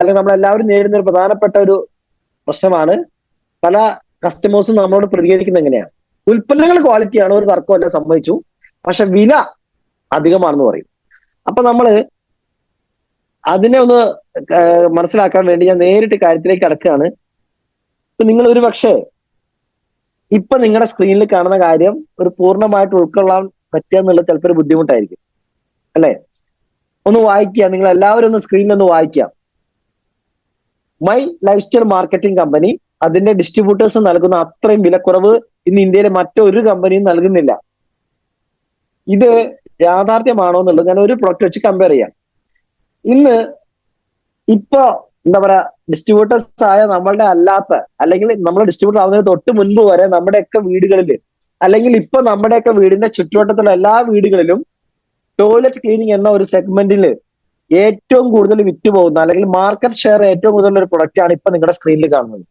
അല്ലെങ്കിൽ നമ്മളെല്ലാവരും നേരിടുന്ന ഒരു പ്രധാനപ്പെട്ട ഒരു പ്രശ്നമാണ്. പല കസ്റ്റമേഴ്സും നമ്മളോട് പ്രതികരിക്കുന്നത് എങ്ങനെയാണ്? ഉൽപ്പന്നങ്ങൾ ക്വാളിറ്റിയാണ്, ഒരു തർക്കമല്ല, സമ്മതിച്ചു, പക്ഷെ വില അധികമാണെന്ന് പറയും. അപ്പൊ നമ്മള് അതിനെ ഒന്ന് മനസ്സിലാക്കാൻ വേണ്ടി ഞാൻ നേരിട്ട് കാര്യത്തിലേക്ക് കടക്കുകയാണ്. ഇപ്പൊ നിങ്ങൾ ഒരു പക്ഷേ ഇപ്പൊ നിങ്ങളുടെ സ്ക്രീനിൽ കാണുന്ന കാര്യം ഒരു പൂർണ്ണമായിട്ട് ഉൾക്കൊള്ളാൻ പറ്റുക എന്നുള്ളത് ചിലപ്പോൾ ഒരു ബുദ്ധിമുട്ടായിരിക്കും, അല്ലെ? ഒന്ന് വായിക്കുക, നിങ്ങൾ എല്ലാവരും ഒന്ന് സ്ക്രീനിൽ ഒന്ന് വായിക്കാം. My life style marketing company അതിന്റെ ഡിസ്ട്രിബ്യൂട്ടേഴ്സ് നൽകുന്ന അത്രയും വിലക്കുറവ് ഇന്ന് ഇന്ത്യയിലെ മറ്റൊരു കമ്പനിയും നൽകുന്നില്ല. ഇത് യാഥാർത്ഥ്യമാണോ എന്നുള്ളത് ഞാൻ ഒരു പ്രൊഡക്റ്റ് വെച്ച് കമ്പയർ ചെയ്യാം. ഇന്ന് ഇപ്പൊ എന്താ പറയാ, ഡിസ്ട്രിബ്യൂട്ടേഴ്സ് ആയ നമ്മളുടെ അല്ലാത്ത, അല്ലെങ്കിൽ നമ്മൾ ഡിസ്ട്രിബ്യൂട്ടർ ആവുന്നതിന് തൊട്ട് മുൻപ് വരെ നമ്മുടെയൊക്കെ വീടുകളിൽ, അല്ലെങ്കിൽ ഇപ്പൊ നമ്മുടെയൊക്കെ വീടിന്റെ ചുറ്റുവട്ടത്തുള്ള എല്ലാ വീടുകളിലും ടോയ്ലറ്റ് ക്ലീനിങ് എന്ന ഒരു സെഗ്മെന്റിൽ ഏറ്റവും കൂടുതൽ വിറ്റുപോകുന്ന, അല്ലെങ്കിൽ മാർക്കറ്റ് ഷെയർ ഏറ്റവും കൂടുതൽ ഒരു പ്രൊഡക്റ്റ് ആണ് ഇപ്പൊ നിങ്ങളുടെ സ്ക്രീനിൽ കാണുന്നത്.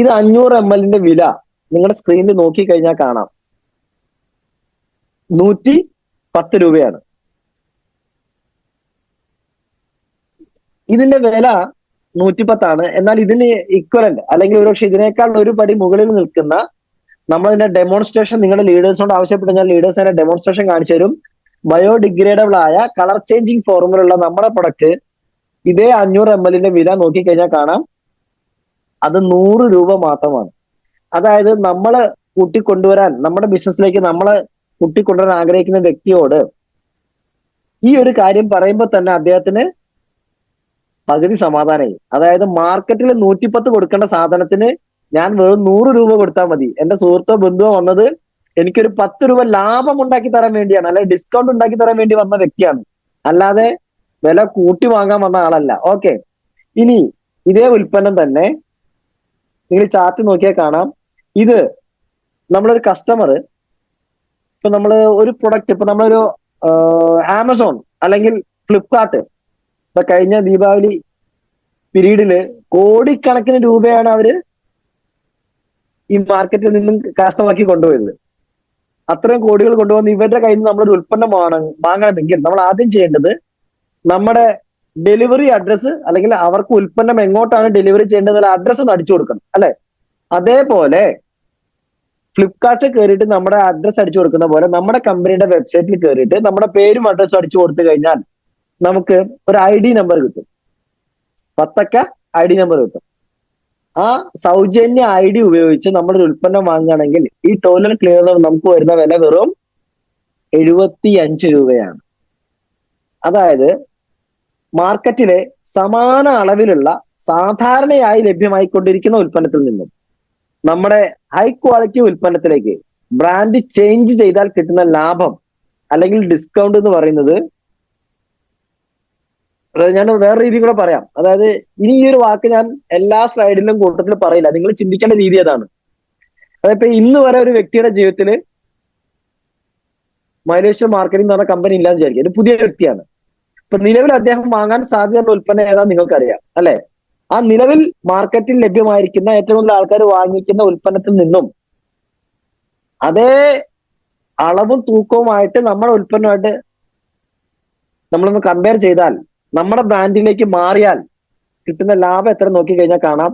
ഇത് 500 ml വില നിങ്ങളുടെ സ്ക്രീനിൽ നോക്കി കഴിഞ്ഞാൽ കാണാം 110 രൂപയാണ്. ഇതിന്റെ വില 110 എന്നാൽ ഇതിന് ഇക്വലന്റ്, അല്ലെങ്കിൽ ഒരുപക്ഷെ ഇതിനേക്കാൾ ഒരു പടി മുകളിൽ നിൽക്കുന്ന നമ്മളതിന്റെ ഡെമോൺസ്ട്രേഷൻ നിങ്ങളുടെ ലീഡേഴ്സിനോട് ആവശ്യപ്പെട്ട് ഞാൻ ലീഡേഴ്സ് അതിന്റെ ഡെമോൺസ്ട്രേഷൻ കാണിച്ചു തരും. ബയോഡിഗ്രേഡബിൾ ആയ കളർ ചേഞ്ചിങ് ഫോർമുലുള്ള നമ്മുടെ പ്രൊഡക്റ്റ് ഇതേ 500 ml വില നോക്കിക്കഴിഞ്ഞാൽ കാണാം അത് 100 രൂപ മാത്രമാണ്. അതായത് നമ്മള് കൂട്ടിക്കൊണ്ടുവരാൻ, നമ്മുടെ ബിസിനസ്സിലേക്ക് നമ്മളെ കൂട്ടിക്കൊണ്ടുവരാൻ ആഗ്രഹിക്കുന്ന വ്യക്തിയോട് ഈ ഒരു കാര്യം പറയുമ്പോൾ തന്നെ അദ്ദേഹത്തിന് പകുതി സമാധാനമായി. അതായത് മാർക്കറ്റിൽ 110 കൊടുക്കേണ്ട സാധനത്തിന് ഞാൻ വെറും 100 രൂപ കൊടുത്താൽ മതി. എന്റെ സുഹൃത്തോ ബന്ധുവോ വന്നത് എനിക്കൊരു 10 രൂപ ലാഭം ഉണ്ടാക്കി തരാൻ വേണ്ടിയാണ്, അല്ലെങ്കിൽ ഡിസ്കൗണ്ട് ഉണ്ടാക്കി തരാൻ വേണ്ടി വന്ന വ്യക്തിയാണ്, അല്ലാതെ വില കൂട്ടി വാങ്ങാൻ വന്ന ആളല്ല. ഓക്കെ, ഇനി ഇതേ ഉൽപ്പന്നം തന്നെ നിങ്ങൾ ചാർട്ട് നോക്കിയാൽ കാണാം. ഇത് നമ്മളൊരു കസ്റ്റമർ, ഇപ്പൊ നമ്മള് ഒരു പ്രൊഡക്റ്റ്, ഇപ്പൊ നമ്മളൊരു ആമസോൺ അല്ലെങ്കിൽ ഫ്ലിപ്കാർട്ട്, ഇപ്പൊ കഴിഞ്ഞ ദീപാവലി പീരീഡില് കോടിക്കണക്കിന് രൂപയാണ് അവര് ഈ മാർക്കറ്റിൽ നിന്നും കരസ്ഥമാക്കി കൊണ്ടുപോയത്. അത്രയും കോടികൾ കൊണ്ടുവന്ന് ഇവരുടെ കയ്യിൽ നിന്ന് നമ്മളൊരു ഉൽപ്പന്നം വാങ്ങണമെങ്കിൽ നമ്മൾ ആദ്യം ചെയ്യേണ്ടത് നമ്മുടെ ഡെലിവറി അഡ്രസ്സ്, അല്ലെങ്കിൽ അവർക്ക് ഉൽപ്പന്നം എങ്ങോട്ടാണ് ഡെലിവറി ചെയ്യേണ്ടത് അഡ്രസ്സ് ഒന്ന് അടിച്ചു കൊടുക്കണം, അല്ലെ? അതേപോലെ ഫ്ലിപ്കാർട്ടിൽ കയറിയിട്ട് നമ്മുടെ അഡ്രസ്സ് അടിച്ചു കൊടുക്കുന്ന പോലെ നമ്മുടെ കമ്പനിയുടെ വെബ്സൈറ്റിൽ കയറിയിട്ട് നമ്മുടെ പേരും അഡ്രസ്സും അടിച്ചു കൊടുത്തു കഴിഞ്ഞാൽ നമുക്ക് ഒരു ID നമ്പർ കിട്ടും, 10 ID നമ്പർ കിട്ടും. ആ സൗജന്യ ID ഉപയോഗിച്ച് നമ്മളൊരു ഉൽപ്പന്നം വാങ്ങുകയാണെങ്കിൽ ഈ ടോയ്ലറ്റ് ക്ലീനർ നമുക്ക് വരുന്ന വില വെറും 75 രൂപയാണ്. അതായത് മാർക്കറ്റിലെ സമാന അളവിലുള്ള സാധാരണയായി ലഭ്യമായിക്കൊണ്ടിരിക്കുന്ന ഉൽപ്പന്നത്തിൽ നിന്നും നമ്മുടെ ഹൈ ക്വാളിറ്റി ഉൽപ്പന്നത്തിലേക്ക് ബ്രാൻഡ് ചേഞ്ച് ചെയ്താൽ കിട്ടുന്ന ലാഭം അല്ലെങ്കിൽ ഡിസ്കൗണ്ട് എന്ന് പറയുന്നത്, അതായത് ഞാൻ വേറെ രീതി കൂടെ പറയാം. അതായത് ഇനി ഈ ഒരു വാക്ക് ഞാൻ എല്ലാ സ്ലൈഡിലും കൂട്ടത്തിൽ പറയില്ല, നിങ്ങൾ ചിന്തിക്കേണ്ട രീതി അതാണ്. അതായത് ഇന്ന് വരെ ഒരു വ്യക്തിയുടെ ജീവിതത്തിൽ മൈലേശ്വർ മാർക്കറ്റിംഗ് എന്ന് പറഞ്ഞ കമ്പനി ഇല്ലാന്ന് വിചാരിക്കുക, ഇത് പുതിയ വ്യക്തിയാണ്. ഇപ്പൊ നിലവിൽ അദ്ദേഹം വാങ്ങാൻ സാധ്യതയുള്ള ഉൽപ്പന്നം ഏതാന്ന് നിങ്ങൾക്കറിയാം, അല്ലെ? ആ നിലവിൽ മാർക്കറ്റിൽ ലഭ്യമായിരിക്കുന്ന ഏറ്റവും കൂടുതൽ ആൾക്കാർ വാങ്ങിക്കുന്ന ഉൽപ്പന്നത്തിൽ നിന്നും അതേ അളവും തൂക്കവുമായിട്ട് നമ്മുടെ ഉൽപ്പന്നമായിട്ട് നമ്മളൊന്ന് കമ്പയർ ചെയ്താൽ, നമ്മുടെ ബ്രാൻഡിലേക്ക് മാറിയാൽ കിട്ടുന്ന ലാഭം എത്ര നോക്കിക്കഴിഞ്ഞാൽ കാണാം.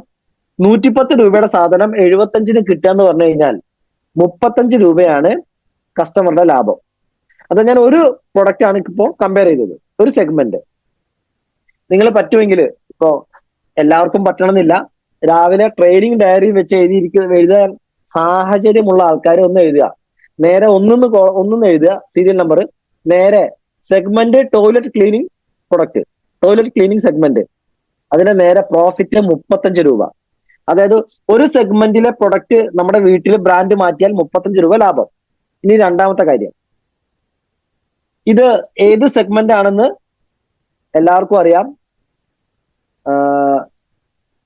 110 രൂപയുടെ സാധനം 75 കിട്ടുക എന്ന് പറഞ്ഞു കഴിഞ്ഞാൽ 35 രൂപയാണ് കസ്റ്റമറുടെ ലാഭം. അത് ഞാൻ ഒരു പ്രൊഡക്റ്റ് ആണ് ഇപ്പോൾ കമ്പയർ ചെയ്തത്, ഒരു സെഗ്മെന്റ്. നിങ്ങൾ പറ്റുമെങ്കിൽ, ഇപ്പോ എല്ലാവർക്കും പറ്റണമെന്നില്ല, രാവിലെ ട്രെയിനിങ് ഡയറി വെച്ച് എഴുതാൻ സാഹചര്യമുള്ള ആൾക്കാർ ഒന്ന് എഴുതുക. നേരെ ഒന്നൊന്ന് എഴുതുക, സീരിയൽ നമ്പർ, നേരെ segment toilet cleaning product, toilet cleaning segment, അതിന്റെ നേരെ പ്രോഫിറ്റ് 35 രൂപ. അതായത് ഒരു സെഗ്മെന്റിലെ പ്രൊഡക്റ്റ് നമ്മുടെ വീട്ടിൽ ബ്രാൻഡ് മാറ്റിയാൽ 35 രൂപ ലാഭം. ഇനി രണ്ടാമത്തെ കാര്യം, ഇത് ഏത് സെഗ്മെന്റ് ആണെന്ന് എല്ലാവർക്കും അറിയാം.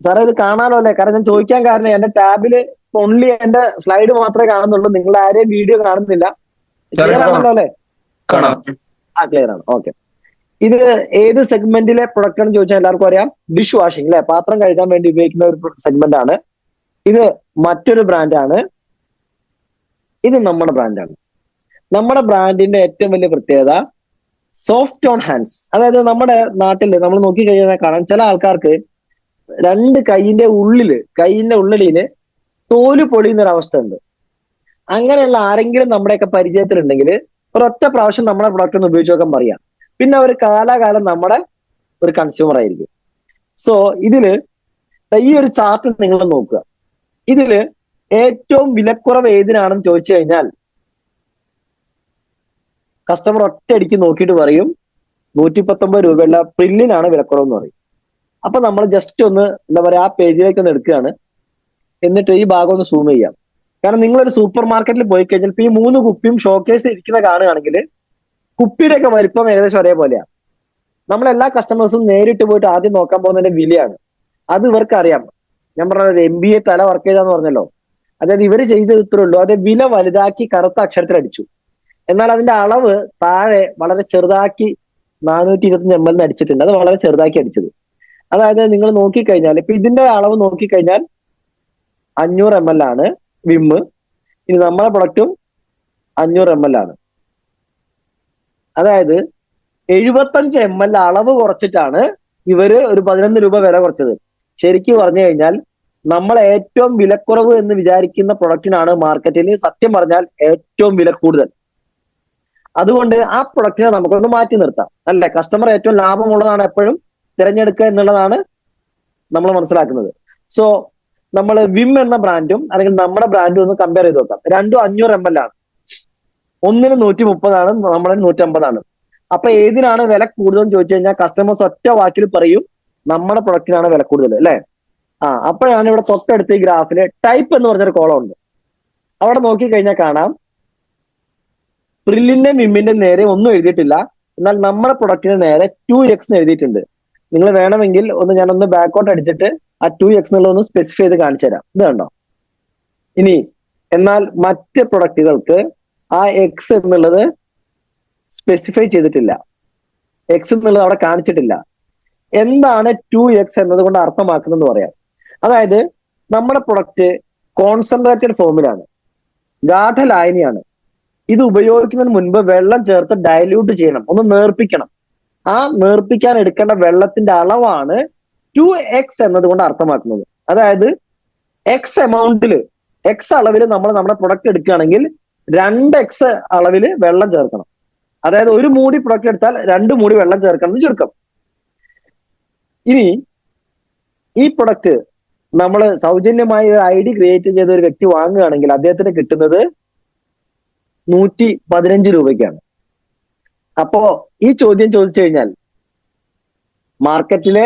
സാറേ ഇത് കാണാലോ അല്ലെ? കാരണം ഞാൻ ചോദിക്കാൻ കാരണം എന്റെ ടാബില് ഓൺലി എന്റെ സ്ലൈഡ് മാത്രമേ കാണുന്നുള്ളൂ, നിങ്ങൾ ആരെയും വീഡിയോ കാണുന്നില്ല. ക്ലിയർ ആണല്ലോ അല്ലെ? ക്ലിയർ ആണ്. ഓക്കെ, ഇത് ഏത് സെഗ്മെന്റിലെ പ്രൊഡക്റ്റ് ആണെന്ന് ചോദിച്ചാൽ എല്ലാവർക്കും അറിയാം. ഡിഷ് വാഷിംഗ്, അല്ലെ? പാത്രം കഴുകാൻ വേണ്ടി ഉപയോഗിക്കുന്ന ഒരു സെഗ്മെന്റ് ആണ്. ഇത് മറ്റൊരു ബ്രാൻഡാണ്, ഇത് നമ്മുടെ ബ്രാൻഡാണ്. നമ്മുടെ ബ്രാൻഡിന്റെ ഏറ്റവും വലിയ പ്രത്യേകത സോഫ്റ്റ് ഓൺ ഹാൻഡ്സ്. അതായത് നമ്മുടെ നാട്ടില് നമ്മൾ നോക്കിക്കഴിഞ്ഞാൽ കാണാം, ചില ആൾക്കാർക്ക് രണ്ട് കൈയിന്റെ ഉള്ളില് തോല് പൊളിയുന്ന ഒരു അവസ്ഥ ഉണ്ട്. അങ്ങനെയുള്ള ആരെങ്കിലും നമ്മുടെയൊക്കെ പരിചയത്തിലുണ്ടെങ്കിൽ ഒരൊറ്റ പ്രാവശ്യം നമ്മുടെ പ്രൊഡക്റ്റ് ഒന്ന് ഉപയോഗിച്ച് നോക്കാൻ പറയാം. പിന്നെ അവർ കാലാകാലം നമ്മുടെ ഒരു കൺസ്യൂമർ ആയിരിക്കും. സോ ഇതില് ഈ ഒരു ചാർട്ട് നിങ്ങൾ നോക്കുക. ഇതില് ഏറ്റവും വിലക്കുറവ് ഏതിനാണെന്ന് ചോദിച്ചു കഴിഞ്ഞാൽ കസ്റ്റമർ ഒറ്റയടിക്ക് നോക്കിയിട്ട് പറയും 119 രൂപയുള്ള പ്രില്ലിനാണ് വിലക്കുറവ് എന്ന് പറയും. അപ്പൊ നമ്മൾ ജസ്റ്റ് ഒന്ന് എന്താ പറയാ, ആ പേജിലേക്ക് ഒന്ന് എടുക്കുകയാണ്. എന്നിട്ട് ഈ ഭാഗം ഒന്ന് സൂം ചെയ്യാം. കാരണം നിങ്ങളൊരു സൂപ്പർ മാർക്കറ്റിൽ പോയി കഴിഞ്ഞാൽ ഇപ്പൊ ഈ 3 കുപ്പിയും ഷോക്കേസിൽ ഇരിക്കുന്ന കാണുകയാണെങ്കിൽ കുപ്പിയുടെയൊക്കെ വലിപ്പം ഏകദേശം ഒരേപോലെയാണ്. നമ്മളെല്ലാ കസ്റ്റമേഴ്സും നേരിട്ട് പോയിട്ട് ആദ്യം നോക്കാൻ പോകുന്നതിന്റെ വിലയാണ്. അത് ഇവർക്ക് അറിയാം. ഞാൻ പറഞ്ഞത് MBA തല വർക്ക് ചെയ്താന്ന് പറഞ്ഞല്ലോ. അതായത് ഇവര് ചെയ്തത് ഇത്രേ ഉള്ളൂ, അത് വില വലുതാക്കി കറുത്ത അക്ഷരത്തിൽ അടിച്ചു. എന്നാൽ അതിന്റെ അളവ് താഴെ വളരെ ചെറുതാക്കി 425 ml അടിച്ചിട്ടുണ്ട്. അത് വളരെ ചെറുതാക്കി അടിച്ചത്. അതായത് നിങ്ങൾ നോക്കിക്കഴിഞ്ഞാൽ ഇപ്പൊ ഇതിന്റെ അളവ് നോക്കിക്കഴിഞ്ഞാൽ 500 ml ആണ് വിമ്മ്. ഇനി നമ്മളെ പ്രൊഡക്റ്റും 500 ml ആണ്. അതായത് 75 ml അളവ് കുറച്ചിട്ടാണ് ഇവര് ഒരു 11 രൂപ വില കുറച്ചത്. ശരിക്കും പറഞ്ഞു കഴിഞ്ഞാൽ നമ്മൾ ഏറ്റവും വിലക്കുറവ് എന്ന് വിചാരിക്കുന്ന പ്രൊഡക്റ്റിനാണ് മാർക്കറ്റിൽ സത്യം പറഞ്ഞാൽ ഏറ്റവും വില കൂടുതൽ. അതുകൊണ്ട് ആ പ്രൊഡക്റ്റിനെ നമുക്കൊന്ന് മാറ്റി നിർത്താം, അല്ലെ? കസ്റ്റമർ ഏറ്റവും ലാഭമുള്ളതാണ് എപ്പോഴും തിരഞ്ഞെടുക്കുക എന്നുള്ളതാണ് നമ്മൾ മനസ്സിലാക്കുന്നത്. സോ നമ്മൾ വിം എന്ന ബ്രാൻഡും അല്ലെങ്കിൽ നമ്മുടെ ബ്രാൻഡും ഒന്ന് കമ്പയർ ചെയ്ത് നോക്കാം. രണ്ടും 500 ml ആണ്. ഒന്നിന് 130 ആണ്, നമ്മളെ 150 ആണ്. അപ്പൊ ഏതിനാണ് വില കൂടുതൽ എന്ന് ചോദിച്ചു കഴിഞ്ഞാൽ കസ്റ്റമേഴ്സ് ഒറ്റ വാക്കിൽ പറയും നമ്മുടെ പ്രൊഡക്റ്റിനാണ് വില കൂടുതൽ, അല്ലെ? അപ്പോഴാണ് ഇവിടെ തൊട്ടടുത്ത് ഈ ഗ്രാഫില് ടൈപ്പ് എന്ന് പറഞ്ഞൊരു കോളം ഉണ്ട്. അവിടെ നോക്കിക്കഴിഞ്ഞാൽ കാണാം പ്രില്ലിന്റെയും വിമ്മിന്റെയും നേരെ ഒന്നും എഴുതിയിട്ടില്ല. എന്നാൽ നമ്മുടെ പ്രൊഡക്റ്റിന് നേരെ 2x എഴുതിയിട്ടുണ്ട്. നിങ്ങൾ വേണമെങ്കിൽ ഞാനൊന്ന് ബാക്കൗട്ട് അടിച്ചിട്ട് ആ 2x എന്നുള്ളതൊന്ന് സ്പെസിഫൈ ചെയ്ത് കാണിച്ചു തരാം. ഇത് കണ്ടോ? ഇനി എന്നാൽ മറ്റ് പ്രൊഡക്റ്റുകൾക്ക് ആ എക്സ് എന്നുള്ളത് സ്പെസിഫൈ ചെയ്തിട്ടില്ല. എക്സ് എന്നുള്ളത് അവിടെ കാണിച്ചിട്ടില്ല. എന്താണ് 2x എന്നതുകൊണ്ട് അർത്ഥമാക്കുന്നതെന്ന് പറയാം. അതായത് നമ്മുടെ പ്രൊഡക്റ്റ് കോൺസെൻട്രേറ്റഡ് ഫോമിലാണ്, ഗാഠലായനിയാണ്. ഇത് ഉപയോഗിക്കുന്നതിന് മുൻപ് വെള്ളം ചേർത്ത് ഡയല്യൂട്ട് ചെയ്യണം, ഒന്ന് നേർപ്പിക്കണം. ആ നേർപ്പിക്കാൻ എടുക്കേണ്ട വെള്ളത്തിന്റെ അളവാണ് 2x എന്നതുകൊണ്ട് അർത്ഥമാക്കുന്നത്. അതായത് എക്സ് അളവിൽ നമ്മൾ നമ്മുടെ പ്രൊഡക്റ്റ് എടുക്കുകയാണെങ്കിൽ 2x അളവിൽ വെള്ളം ചേർക്കണം. അതായത് ഒരു മൂടി പ്രൊഡക്റ്റ് എടുത്താൽ 2 മൂടി വെള്ളം ചേർക്കണം എന്ന് ചുരുക്കം. ഇനി ഈ പ്രൊഡക്റ്റ് നമ്മൾ സൗജന്യമായി ഒരു ID ക്രിയേറ്റ് ചെയ്ത ഒരു വ്യക്തി വാങ്ങുകയാണെങ്കിൽ അദ്ദേഹത്തിന് കിട്ടുന്നത് 115 രൂപയ്ക്കാണ്. അപ്പോ ഈ ചോദ്യം ചോദിച്ചു കഴിഞ്ഞാൽ മാർക്കറ്റിലെ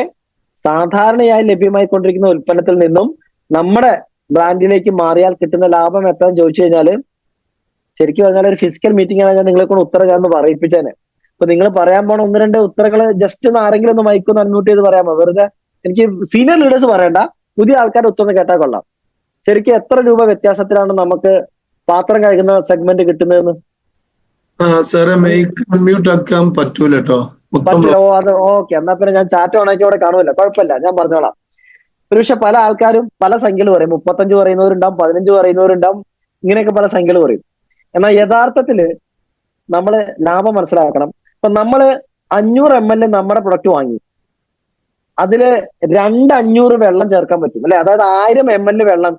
സാധാരണയായി ലഭ്യമായിക്കൊണ്ടിരിക്കുന്ന ഉൽപ്പന്നത്തിൽ നിന്നും നമ്മുടെ ബ്രാൻഡിലേക്ക് മാറിയാൽ കിട്ടുന്ന ലാഭം എത്രയെന്ന് ചോദിച്ചു കഴിഞ്ഞാൽ ശരിക്കും പറഞ്ഞാൽ ഒരു ഫിസിക്കൽ മീറ്റിംഗ് ആണ് ഞാൻ നിങ്ങളെ കൊണ്ട് ഉത്തരം ഞാൻ പറയിപ്പിച്ചേനെ. അപ്പൊ നിങ്ങൾ പറയാൻ പോണ 1-2 ഉത്തരങ്ങൾ ജസ്റ്റ് ഒന്ന് ആരെങ്കിലും ഒന്ന് മൈക്കൊന്ന് അൺമ്യൂട്ട് ചെയ്ത് പറയാമോ? വെറുതെ എനിക്ക് സീനിയർ ലീഡേഴ്സ് പറയണ്ട, പുതിയ ആൾക്കാരുടെ ഉത്തരം കേട്ടാൽ കൊള്ളാം. ശരിക്കും എത്ര രൂപ വ്യത്യാസത്തിലാണ് നമുക്ക് പാത്രം കഴുകുന്ന സെഗ്മെന്റ് കിട്ടുന്നതെന്ന്? സാറേ മൈക്ക് അൺമ്യൂട്ട് ആക്കാൻ പറ്റൂല കേട്ടോ. പറ്റില്ല. അത് ഓക്കെ. എന്നാ പിന്നെ ഞാൻ ചാറ്റ് ഓണാക്കി അവിടെ കാണുമല്ലോ, കുഴപ്പമില്ല, ഞാൻ പറഞ്ഞോളാം. പക്ഷെ പല ആൾക്കാരും പല സംഖ്യകൾ പറയും. 35 പറയുന്നവരുണ്ടാവും, 15 പറയുന്നവരുണ്ടാവും, ഇങ്ങനെയൊക്കെ പല സംഖ്യകൾ പറയും. എന്നാൽ യഥാർത്ഥത്തില് നമ്മള് ലാഭം മനസ്സിലാക്കണം. ഇപ്പൊ നമ്മള് 500 ml നമ്മുടെ പ്രൊഡക്റ്റ് വാങ്ങി, അതില് 2 500 വെള്ളം ചേർക്കാൻ പറ്റും, അല്ലെ? അതായത് 1000 ml വെള്ളം.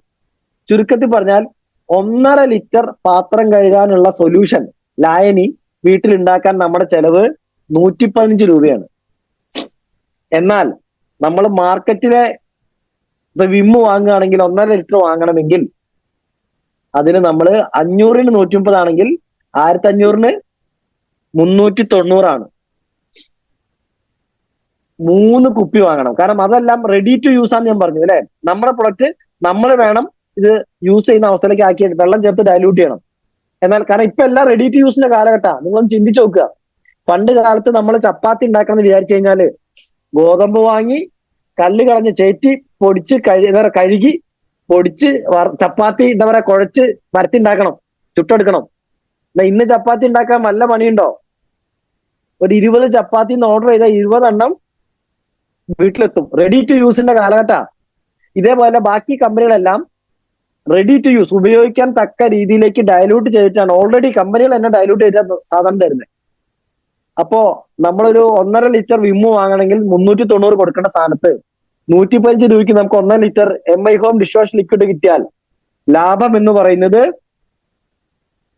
ചുരുക്കത്തിൽ പറഞ്ഞാൽ 1.5 ലിറ്റർ പാത്രം കഴുകാനുള്ള സൊല്യൂഷൻ ലായനി വീട്ടിലുണ്ടാക്കാൻ നമ്മുടെ ചെലവ് 115 രൂപയാണ്. എന്നാൽ നമ്മൾ മാർക്കറ്റിലെ ഇപ്പൊ വിമ്മ് വാങ്ങുകയാണെങ്കിൽ 1.5 ലിറ്റർ വാങ്ങണമെങ്കിൽ അതിന് നമ്മൾ 500-ന് 130 ആണെങ്കിൽ 1500-ന് 390 ആണ്. 3 കുപ്പി വാങ്ങണം. കാരണം അതെല്ലാം റെഡി ടു യൂസ് ആണെന്ന് ഞാൻ പറഞ്ഞു, അല്ലെ? നമ്മുടെ പ്രൊഡക്റ്റ് നമ്മൾ വേണം ഇത് യൂസ് ചെയ്യുന്ന അവസ്ഥയിലേക്ക് ആക്കി വെള്ളം ചേർത്ത് ഡയലൂട്ട് ചെയ്യണം. എന്നാൽ കാരണം ഇപ്പൊ എല്ലാം റെഡി ടു യൂസിന്റെ കാലഘട്ടമാണ്. നിങ്ങളൊന്ന് ചിന്തിച്ചു നോക്കുക. പണ്ട് കാലത്ത് നമ്മൾ ചപ്പാത്തി ഉണ്ടാക്കണം എന്ന് വിചാരിച്ചു കഴിഞ്ഞാല് ഗോതമ്പ് വാങ്ങി കല്ല് കളഞ്ഞ് ചേറ്റി പൊടിച്ച് കഴുകി പൊടിച്ച് ചപ്പാത്തി എന്താ പറയാ കുഴച്ച് പരത്തി ഉണ്ടാക്കണം, ചുട്ടെടുക്കണം. ഇന്ന് ചപ്പാത്തി ഉണ്ടാക്കാൻ വല്ല പണിയുണ്ടോ? ഒരു 20 ചപ്പാത്തി ഓർഡർ ചെയ്താൽ 20 എണ്ണം വീട്ടിലെത്തും. റെഡി ടു യൂസിന്റെ കാലഘട്ടമാണ്. ഇതേപോലെ ബാക്കി കമ്പനികളെല്ലാം റെഡി ടു യൂസ്, ഉപയോഗിക്കാൻ തക്ക രീതിയിലേക്ക് ഡയലൂട്ട് ചെയ്തിട്ടാണ് ഓൾറെഡി കമ്പനികൾ തന്നെ ഡയലൂട്ട് ചെയ്തിട്ടാണ് സാധാരണ തരുന്നത്. അപ്പോ നമ്മളൊരു 1.5 ലിറ്റർ വിമ്മ് വാങ്ങണമെങ്കിൽ 390 കൊടുക്കേണ്ട സ്ഥാനത്ത് 115 രൂപയ്ക്ക് നമുക്ക് 1.5 litre MI home dish wash liquid കിട്ടിയാൽ ലാഭം എന്ന് പറയുന്നത്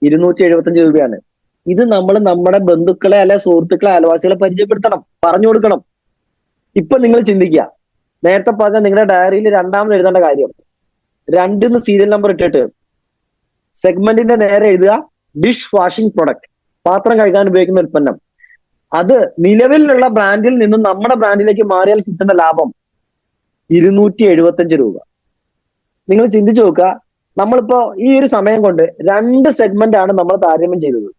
275 രൂപയാണ്. ഇത് നമ്മൾ നമ്മുടെ ബന്ധുക്കളെ അല്ലെ സുഹൃത്തുക്കളെ അയൽവാസികളെ പരിചയപ്പെടുത്തണം, പറഞ്ഞു കൊടുക്കണം. ഇപ്പൊ നിങ്ങൾ ചിന്തിക്കുക, നേരത്തെ പറഞ്ഞ നിങ്ങളുടെ ഡയറിയിൽ രണ്ടാമത് എഴുതേണ്ട കാര്യം, 2 സീരിയൽ നമ്പർ ഇട്ടിട്ട് സെഗ്മെന്റിന്റെ നേരെ എഴുതുക ഡിഷ് വാഷിംഗ് പ്രൊഡക്റ്റ്, പാത്രം കഴുകാൻ ഉപയോഗിക്കുന്ന ഉൽപ്പന്നം. അത് നിലവിലുള്ള ബ്രാൻഡിൽ നിന്നും നമ്മുടെ ബ്രാൻഡിലേക്ക് മാറിയാൽ കിട്ടുന്ന ലാഭം 275 രൂപ. നിങ്ങൾ ചിന്തിച്ചു നോക്കുക, നമ്മളിപ്പോ ഈ ഒരു സമയം കൊണ്ട് 2 സെഗ്മെന്റ് ആണ് നമ്മൾ താരതമ്യം ചെയ്തത്.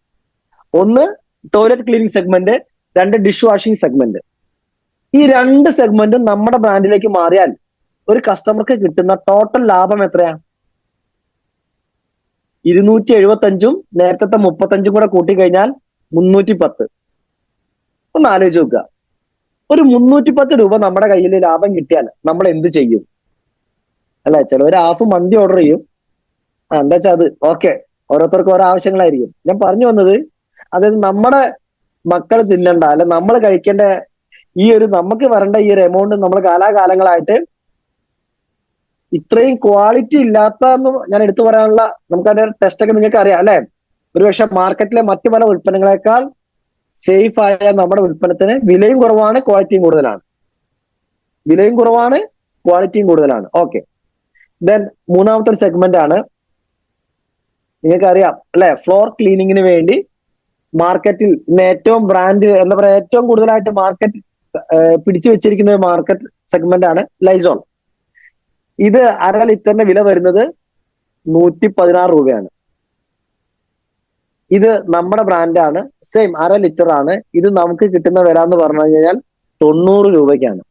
ഒന്ന് toilet cleaning segment, 2 dish washing segment. ഈ 2 സെഗ്മെന്റും നമ്മുടെ ബ്രാൻഡിലേക്ക് മാറിയാൽ ഒരു കസ്റ്റമർക്ക് കിട്ടുന്ന ടോട്ടൽ ലാഭം എത്രയാ? 275ഉം നേരത്തെ 35ഉം കൂടെ കൂട്ടിക്കഴിഞ്ഞാൽ 310. ഒന്ന് ആലോചിച്ച് നോക്കുക, ഒരു 310 രൂപ നമ്മുടെ കയ്യിൽ ലാഭം കിട്ടിയാൽ നമ്മൾ എന്ത് ചെയ്യും? അല്ലെ, ചിലവർ ഹാഫ് മന്തി ഓർഡർ ചെയ്യും. എന്താ വെച്ചാൽ അത് ഓക്കെ, ഓരോരുത്തർക്കും ഓരോ ആവശ്യങ്ങളായിരിക്കും. ഞാൻ പറഞ്ഞു വന്നത്, അതായത് നമ്മുടെ മക്കൾ തിന്നണ്ട അല്ലെ നമ്മൾ കഴിക്കേണ്ട ഈ ഒരു നമുക്ക് വരേണ്ട ഈ ഒരു എമൗണ്ട് നമ്മൾ കാലാകാലങ്ങളായിട്ട് ഇത്രയും ക്വാളിറ്റി ഇല്ലാത്തതെന്ന് ഞാൻ എടുത്തു പറയാനുള്ള, നമുക്കതിന്റെ ടെസ്റ്റ് ഒക്കെ നിങ്ങൾക്ക് അറിയാം അല്ലെ. ഒരുപക്ഷെ മാർക്കറ്റിലെ മറ്റു പല ഉൽപ്പന്നങ്ങളെക്കാൾ സേഫ് ആയ നമ്മുടെ ഉൽപ്പന്നത്തിന് വിലയും കുറവാണ്, ക്വാളിറ്റിയും കൂടുതലാണ്. വിലയും കുറവാണ്, ക്വാളിറ്റിയും കൂടുതലാണ്. ഓക്കെ, ദെൻ മൂന്നാമത്തെ ഒരു സെഗ്മെന്റ് ആണ്, നിങ്ങൾക്കറിയാം അല്ലെ, ഫ്ലോർ ക്ലീനിങ്ങിന് വേണ്ടി മാർക്കറ്റിൽ ഇന്ന് ഏറ്റവും ബ്രാൻഡ് എന്താ പറയാ, ഏറ്റവും കൂടുതലായിട്ട് മാർക്കറ്റ് പിടിച്ചു വെച്ചിരിക്കുന്ന ഒരു മാർക്കറ്റ് സെഗ്മെന്റ് ആണ് ലൈസോൾ. ഇത് 1/2 ലിറ്ററിന്റെ വില വരുന്നത് 116 രൂപയാണ്. ഇത് നമ്മുടെ ബ്രാൻഡാണ്, സെയിം 1/2 ലിറ്റർ ആണ്. ഇത് നമുക്ക് കിട്ടുന്ന വില എന്ന് പറഞ്ഞു കഴിഞ്ഞാൽ 90 രൂപയ്ക്കാണ്.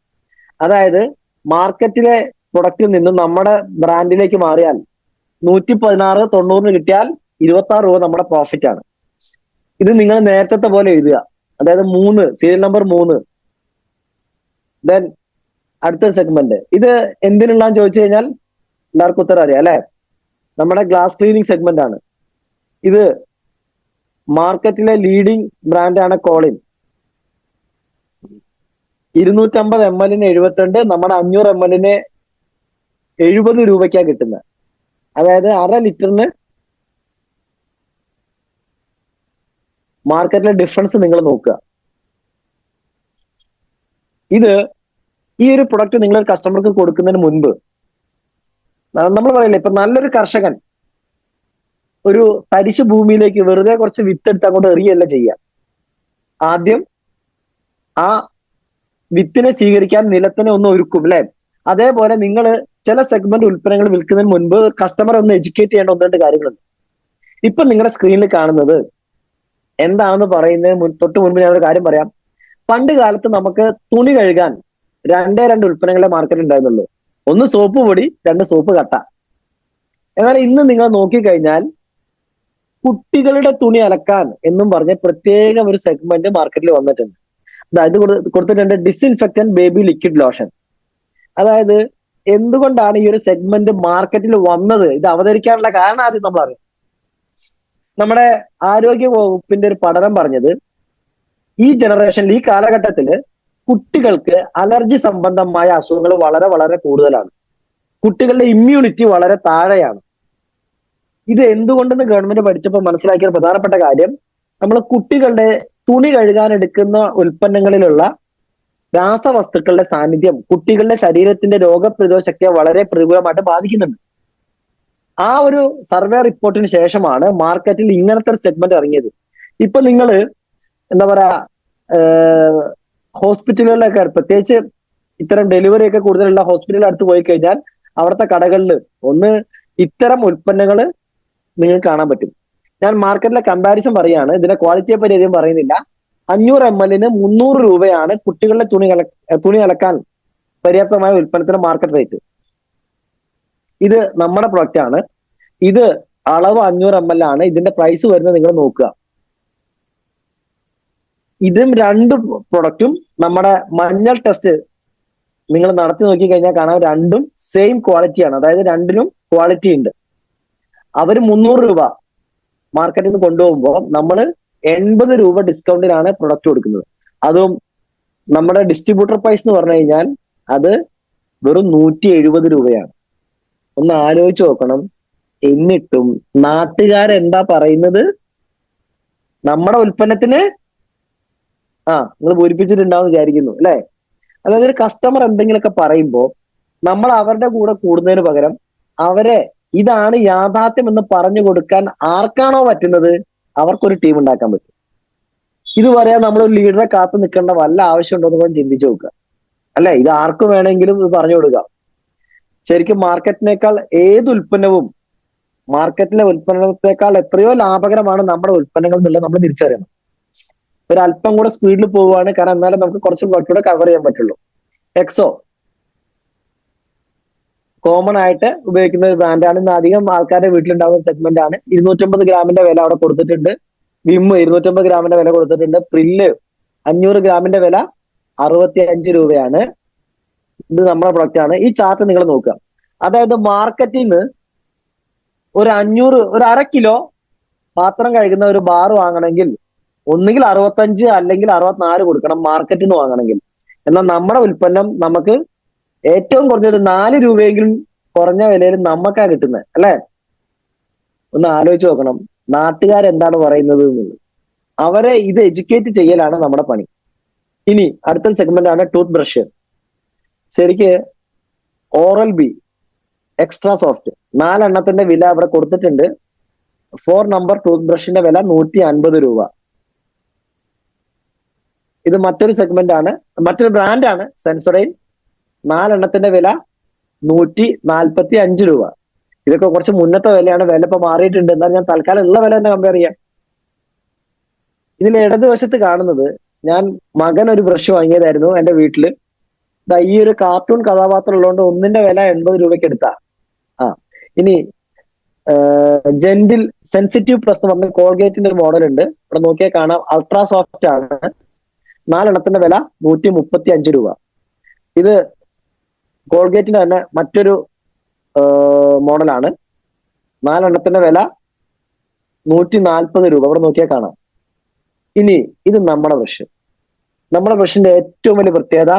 അതായത് മാർക്കറ്റിലെ പ്രൊഡക്റ്റിൽ നിന്നും നമ്മുടെ ബ്രാൻഡിലേക്ക് മാറിയാൽ 116 90 കിട്ടിയാൽ 26 രൂപ നമ്മുടെ പ്രോഫിറ്റ് ആണ്. ഇത് നിങ്ങൾ നേരത്തെ പോലെ എഴുതുക, അതായത് 3 സീരിയൽ നമ്പർ 3. ദെൻ അടുത്തൊരു സെഗ്മെന്റ്, ഇത് എന്തിനുള്ളതെന്ന് ചോദിച്ചു കഴിഞ്ഞാൽ എല്ലാവർക്കും ഉത്തരം അറിയാം അല്ലെ, നമ്മുടെ ഗ്ലാസ് ക്ലീനിങ് സെഗ്മെന്റ് ആണ്. ഇത് മാർക്കറ്റിലെ ലീഡിംഗ് ബ്രാൻഡാണ് കോളിൻ. 250 ml 72, നമ്മുടെ 500 ml 70 രൂപയ്ക്കാണ് കിട്ടുന്നത്. അതായത് 1/2 ലിറ്ററിന് മാർക്കറ്റിലെ ഡിഫറൻസ് നിങ്ങൾ നോക്കുക. ഇത് ഈ ഒരു പ്രൊഡക്റ്റ് നിങ്ങൾ കസ്റ്റമർക്ക് കൊടുക്കുന്നതിന് മുൻപ് നമ്മൾ പറയില്ലേ, ഇപ്പൊ നല്ലൊരു കർഷകൻ ഒരു തരിശു ഭൂമിയിലേക്ക് വെറുതെ കുറച്ച് വിത്തെടുത്ത് അങ്ങോട്ട് എറിയല്ല ചെയ്യുക. ആദ്യം ആ വിത്തിനെ സ്വീകരിക്കാൻ നിലത്തിനെ ഒന്ന് ഒരുക്കും അല്ലെ. അതേപോലെ നിങ്ങൾ ചില സെഗ്മെന്റ് ഉൽപ്പന്നങ്ങൾ വിൽക്കുന്നതിന് മുൻപ് കസ്റ്റമറെ ഒന്ന് എഡ്യൂക്കേറ്റ് ചെയ്യേണ്ട 1-2 കാര്യങ്ങളുണ്ട്. ഇപ്പൊ നിങ്ങളുടെ സ്ക്രീനിൽ കാണുന്നത് എന്താണെന്ന് പറയുന്നതിന് തൊട്ട് മുൻപ് ഞാൻ ഒരു കാര്യം പറയാം. പണ്ട് കാലത്ത് നമുക്ക് തുണി കഴുകാൻ 2 ഉൽപ്പന്നങ്ങളെ മാർക്കറ്റിൽ ഉണ്ടായിരുന്നുള്ളൂ. 1 സോപ്പ് പൊടി, 2 സോപ്പ് കട്ട. എന്നാൽ ഇന്ന് നിങ്ങൾ നോക്കിക്കഴിഞ്ഞാൽ കുട്ടികളുടെ തുണി അലക്കാൻ എന്നും പറഞ്ഞ് പ്രത്യേകം ഒരു സെഗ്മെന്റ് മാർക്കറ്റിൽ വന്നിട്ടുണ്ട്. അതായത് കൊടുത്തിട്ടുണ്ട് ഡിസ്ഇൻഫെക്റ്റന്റ് ബേബി ലിക്വിഡ് ലോഷൻ. അതായത് എന്തുകൊണ്ടാണ് ഈ ഒരു സെഗ്മെന്റ് മാർക്കറ്റിൽ വന്നത്, ഇത് അവതരിക്കാനുള്ള കാരണം ആദ്യം നമ്മൾ അറിയാം. നമ്മുടെ ആരോഗ്യ വകുപ്പിന്റെ ഒരു പഠനം പറഞ്ഞത്, ഈ ജനറേഷനിൽ ഈ കാലഘട്ടത്തിൽ കുട്ടികൾക്ക് അലർജി സംബന്ധമായ അസുഖങ്ങൾ വളരെ വളരെ കൂടുതലാണ്. കുട്ടികളുടെ ഇമ്മ്യൂണിറ്റി വളരെ താഴെയാണ്. ഇത് എന്തുകൊണ്ടെന്ന് ഗവൺമെന്റ് പഠിച്ചപ്പോൾ മനസ്സിലാക്കിയ പ്രധാനപ്പെട്ട കാര്യം, നമ്മൾ കുട്ടികളുടെ തുണി കഴുകാൻ എടുക്കുന്ന ഉൽപ്പന്നങ്ങളിലുള്ള രാസവസ്തുക്കളുടെ സാന്നിധ്യം കുട്ടികളുടെ ശരീരത്തിന്റെ രോഗപ്രതിരോധ ശക്തിയെ വളരെ പ്രതികൂലമായിട്ട് ബാധിക്കുന്നുണ്ട്. ആ ഒരു സർവേ റിപ്പോർട്ടിന് ശേഷമാണ് മാർക്കറ്റിൽ ഇങ്ങനത്തെ ഒരു സെഗ്മെന്റ് ഇറങ്ങിയത്. ഇപ്പൊ നിങ്ങൾ എന്താ പറയാ, ഹോസ്പിറ്റലുകളിലൊക്കെ പ്രത്യേകിച്ച് ഇത്തരം ഡെലിവറി ഒക്കെ കൂടുതലുള്ള ഹോസ്പിറ്റലിൽ അടുത്ത് പോയി കഴിഞ്ഞാൽ അവിടുത്തെ കടകളിൽ ഒന്ന് ഇത്തരം ഉൽപ്പന്നങ്ങൾ നിങ്ങൾക്ക് കാണാൻ പറ്റും. ഞാൻ മാർക്കറ്റിലെ കമ്പാരിസൺ പറയാണ്, ഇതിന്റെ ക്വാളിറ്റിയെ പറ്റി അധികം പറയുന്നില്ല. 500 ml 300 രൂപയാണ് കുട്ടികളുടെ തുണി അലക്കാൻ പര്യാപ്തമായ ഉൽപ്പന്നത്തിന് മാർക്കറ്റ് റേറ്റ്. ഇത് നമ്മുടെ പ്രൊഡക്റ്റ് ആണ്. ഇത് അളവ് 500 ml ആണ്. ഇതിന്റെ പ്രൈസ് വരുന്നത് നിങ്ങൾ നോക്കുക. ഇതും 2 പ്രൊഡക്റ്റും നമ്മുടെ മഞ്ഞൾ ടെസ്റ്റ് നിങ്ങൾ നടത്തി നോക്കി കഴിഞ്ഞാൽ കാണാം, രണ്ടും സെയിം ക്വാളിറ്റിയാണ്. അതായത് രണ്ടിനും ക്വാളിറ്റി ഉണ്ട്. അവർ 300 രൂപ മാർക്കറ്റിൽ നിന്ന് കൊണ്ടുപോകുമ്പോൾ നമ്മൾ 80 രൂപ ഡിസ്കൗണ്ടിലാണ് പ്രൊഡക്റ്റ് കൊടുക്കുന്നത്. അതും നമ്മുടെ ഡിസ്ട്രിബ്യൂട്ടർ പ്രൈസ് എന്ന് പറഞ്ഞു കഴിഞ്ഞാൽ അത് വെറും 170 രൂപയാണ്. ഒന്ന് ആലോചിച്ച് നോക്കണം. എന്നിട്ടും നാട്ടുകാരെന്താ പറയുന്നത്? നമ്മുടെ ഉൽപ്പന്നത്തിന് നിങ്ങൾ പൂരിപ്പിച്ചിട്ടുണ്ടാവും വിചാരിക്കുന്നു അല്ലെ? അതായത് ഒരു കസ്റ്റമർ എന്തെങ്കിലുമൊക്കെ പറയുമ്പോൾ നമ്മൾ അവരുടെ കൂടെ കൂടുന്നതിന് പകരം അവരെ ഇതാണ് യാഥാർത്ഥ്യം എന്ന് പറഞ്ഞു കൊടുക്കാൻ ആർക്കാണോ പറ്റുന്നത് അവർക്കൊരു ടീം ഉണ്ടാക്കാൻ പറ്റും. ഇത് പറയാൻ നമ്മളൊരു ലീഡറെ കാത്തു നിൽക്കേണ്ട വല്ല ആവശ്യമുണ്ടോ എന്ന് ചിന്തിച്ചു നോക്കുക അല്ലെ? ഇത് ആർക്കും വേണമെങ്കിലും ഇത് പറഞ്ഞു കൊടുക്കാം. ശരിക്കും മാർക്കറ്റിനേക്കാൾ ഏത് ഉൽപ്പന്നവും മാർക്കറ്റിലെ ഉൽപ്പന്നത്തെക്കാൾ എത്രയോ ലാഭകരമാണ് നമ്മുടെ ഉൽപ്പന്നങ്ങൾ എന്നുള്ളത് നമ്മൾ തിരിച്ചറിയണം. ഒരു അല്പം കൂടെ സ്പീഡിൽ പോവുകയാണ്, കാരണം എന്നാലും നമുക്ക് കുറച്ച് കൂടെ കവർ ചെയ്യാൻ പറ്റുള്ളൂ. എക്സോ കോമൺ ആയിട്ട് ഉപയോഗിക്കുന്ന ഒരു ബ്രാൻഡാണ്. ഇന്ന് അധികം ആൾക്കാരുടെ വീട്ടിലുണ്ടാകുന്ന സെഗ്മെന്റ് ആണ്. 250 ഗ്രാമിന്റെ വില അവിടെ കൊടുത്തിട്ടുണ്ട്. വിം 250 ഗ്രാമിന്റെ വില കൊടുത്തിട്ടുണ്ട്. പ്രില്ല് 500 ഗ്രാമിന്റെ വില 65 രൂപയാണ്. ഇത് നമ്മുടെ പ്രൊഡക്റ്റ് ആണ്. ഈ ചാർട്ട് നിങ്ങൾ നോക്കുക. അതായത് മാർക്കറ്റിൽ നിന്ന് ഒരു 500 ഒരു 1/2 കിലോ പാത്രം കഴുകുന്ന ഒരു ബാർ വാങ്ങണമെങ്കിൽ ഒന്നുകിൽ 65 അല്ലെങ്കിൽ 64 കൊടുക്കണം മാർക്കറ്റിൽ നിന്ന് വാങ്ങണമെങ്കിൽ. എന്നാൽ നമ്മുടെ ഉൽപ്പന്നം നമുക്ക് ഏറ്റവും കുറഞ്ഞൊരു 4 രൂപയെങ്കിലും കുറഞ്ഞ വിലയിൽ നമുക്കാ കിട്ടുന്നത് അല്ലെ? ഒന്ന് ആലോചിച്ച് നോക്കണം നാട്ടുകാരെന്താണ് പറയുന്നത് എന്നുള്ളത്. അവരെ ഇത് എഡ്യൂക്കേറ്റ് ചെയ്യലാണ് നമ്മുടെ പണി. ഇനി അടുത്ത സെഗ്മെന്റ് ആണ് ടൂത്ത് ബ്രഷ്. ശരിക്ക് ഓറൽ ബി എക്സ്ട്രാ സോഫ്റ്റ് 4 എണ്ണത്തിന്റെ വില അവിടെ കൊടുത്തിട്ടുണ്ട്. 4 നമ്പർ ടൂത്ത് ബ്രഷിന്റെ വില 150 രൂപ. ഇത് മറ്റൊരു സെഗ്മെന്റ് ആണ്, മറ്റൊരു ബ്രാൻഡാണ് സെൻസോഡൈൻ. 4 എണ്ണത്തിന്റെ വില 145 രൂപ. ഇതൊക്കെ കുറച്ച് മുന്നത്തെ വിലയാണ്. വില ഇപ്പൊ മാറിയിട്ടുണ്ട്. എന്നാൽ ഞാൻ തൽക്കാലം ഉള്ള വില തന്നെ കമ്പയർ ചെയ്യാം. ഇതിൽ ഇടതുവശത്ത് കാണുന്നത് ഞാൻ മകൻ ഒരു ബ്രഷ് വാങ്ങിയതായിരുന്നു എന്റെ വീട്ടില്. ഈ ഒരു കാർട്ടൂൺ കഥാപാത്രം ഉള്ളതുകൊണ്ട് ഒന്നിന്റെ വില 80 രൂപയ്ക്ക് എടുത്താ. ഇനി ജെന്റിൽ സെൻസിറ്റീവ് പ്ലസ് എന്ന് പറഞ്ഞ കോൾഗേറ്റിന്റെ ഒരു മോഡൽ ഉണ്ട്. ഇവിടെ നോക്കിയാൽ കാണാം അൾട്രാ സോഫ്റ്റ് ആണ്. 4 എണ്ണത്തിന്റെ വില 135 രൂപ. ഇത് കോൾഗേറ്റിന്റെ തന്നെ മറ്റൊരു മോഡലാണ്. 4 എണ്ണത്തിന്റെ വില 140 രൂപ. ഇവിടെ നോക്കിയാൽ കാണാം. ഇനി ഇത് നമ്മുടെ ബ്രഷ്. നമ്മുടെ ബ്രഷിന്റെ ഏറ്റവും വലിയ പ്രത്യേകത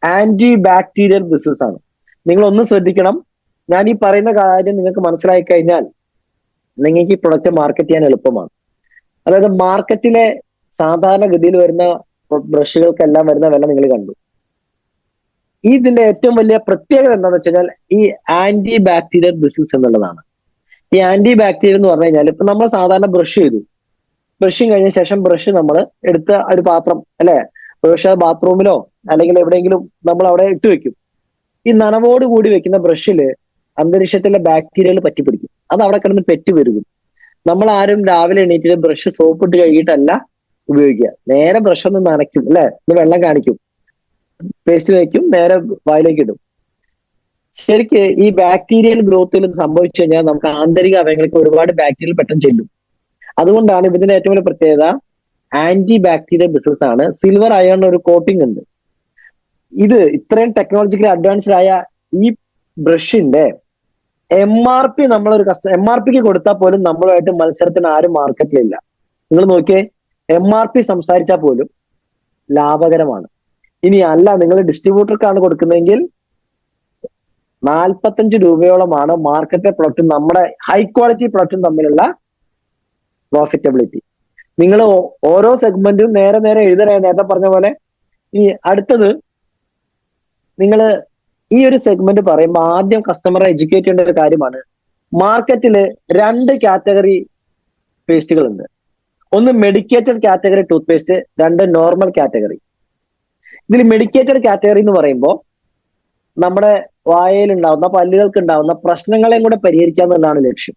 ആന്റി ബാക്ടീരിയൽ ബിസിനസ് ആണ്. നിങ്ങൾ ഒന്ന് ശ്രദ്ധിക്കണം. ഞാൻ ഈ പറയുന്ന കാര്യം നിങ്ങൾക്ക് മനസ്സിലായി കഴിഞ്ഞാൽ നിങ്ങൾക്ക് ഈ പ്രൊഡക്റ്റ് മാർക്കറ്റ് ചെയ്യാൻ എളുപ്പമാണ്. അതായത് മാർക്കറ്റിലെ സാധാരണഗതിയിൽ വരുന്ന ബ്രഷുകൾക്കെല്ലാം വരുന്ന വില നിങ്ങൾ കണ്ടു. ഇതിന്റെ ഏറ്റവും വലിയ പ്രത്യേകത എന്താണെന്ന് വെച്ച് കഴിഞ്ഞാൽ ഈ ആന്റി ബാക്ടീരിയൽ ബിസിനസ് എന്നുള്ളതാണ്. ഈ ആന്റി ബാക്ടീരിയൽ എന്ന് പറഞ്ഞു കഴിഞ്ഞാൽ ഇപ്പൊ നമ്മൾ സാധാരണ ബ്രഷ് ചെയ്തു, ബ്രഷിങ് കഴിഞ്ഞ ശേഷം ബ്രഷ് നമ്മൾ എടുത്ത ഒരു പാത്രം അല്ലെ, പക്ഷെ ബാത്റൂമിലോ അല്ലെങ്കിൽ എവിടെയെങ്കിലും നമ്മൾ അവിടെ ഇട്ട് വെക്കും. ഈ നനവോട് കൂടി വെക്കുന്ന ബ്രഷില് അന്തരീക്ഷത്തിലെ ബാക്ടീരിയകൾ പറ്റിപ്പിടിക്കും. അത് അവിടെ കിടന്ന് പെറ്റ് പെരുകും. നമ്മൾ ആരും രാവിലെ എണീറ്റിട്ട് ബ്രഷ് സോപ്പ് ഇട്ട് കഴുകിയിട്ടല്ല ഉപയോഗിക്കുക. നേരെ ബ്രഷ് ഒന്ന് നനയ്ക്കും അല്ലെ, ഒന്ന് വെള്ളം കാണിക്കും, പേസ്റ്റ് വയ്ക്കും, നേരെ വായിലേക്ക് ഇടും. ശരിക്ക് ഈ ബാക്ടീരിയൽ ഗ്രോത്തിൽ സംഭവിച്ചു കഴിഞ്ഞാൽ നമുക്ക് ആന്തരിക അവയവങ്ങൾക്ക് ഒരുപാട് ബാക്ടീരിയൽ പെട്ടെന്ന് ചെല്ലും. അതുകൊണ്ടാണ് ഇതിന്റെ ഏറ്റവും വലിയ പ്രത്യേകത ആന്റി ബാക്ടീരിയൽ ബിസിനസ് ആണ്. സിൽവർ അയൺ ഒരു കോട്ടിംഗ് ഉണ്ട്. ഇത് ഇത്രയും ടെക്നോളജിക്കലി അഡ്വാൻസ്ഡ് ആയ ഈ ബ്രഷിന്റെ MRP നമ്മളൊരു MRPക്ക് കൊടുത്താൽ പോലും നമ്മളുമായിട്ട് മത്സരത്തിന് ആരും മാർക്കറ്റിലില്ല. നിങ്ങൾ നോക്കിയേ, MRP സംസാരിച്ചാൽ പോലും ലാഭകരമാണ്. ഇനി അല്ല നിങ്ങൾ ഡിസ്ട്രിബ്യൂട്ടർക്കാണ് കൊടുക്കുന്നതെങ്കിൽ 45 രൂപയോളമാണ് മാർക്കറ്റിലെ പ്രൊഡക്റ്റും നമ്മുടെ ഹൈ ക്വാളിറ്റി പ്രൊഡക്റ്റും തമ്മിലുള്ള പ്രോഫിറ്റബിലിറ്റി. നിങ്ങൾ ഓരോ സെഗ്മെന്റും നേരെ നേരെ എഴുതണേ, നേരത്തെ പറഞ്ഞ പോലെ. ഇനി അടുത്തത്, നിങ്ങൾ ഈ ഒരു സെഗ്മെന്റ് പറയുമ്പോൾ ആദ്യം കസ്റ്റമറെ എഡ്യൂക്കേറ്റ് ചെയ്യേണ്ട ഒരു കാര്യമാണ്. മാർക്കറ്റില് 2 കാറ്റഗറി പേസ്റ്റുകൾ ഉണ്ട്. ഒന്ന് medicated category tooth paste, 2 normal category. ഇതിൽ മെഡിക്കേറ്റഡ് കാറ്റഗറി എന്ന് പറയുമ്പോൾ നമ്മുടെ വായയിൽ ഉണ്ടാവുന്ന പല്ലുകൾക്ക് ഉണ്ടാവുന്ന പ്രശ്നങ്ങളെയും കൂടെ പരിഹരിക്കുക എന്നുള്ളതാണ് ലക്ഷ്യം.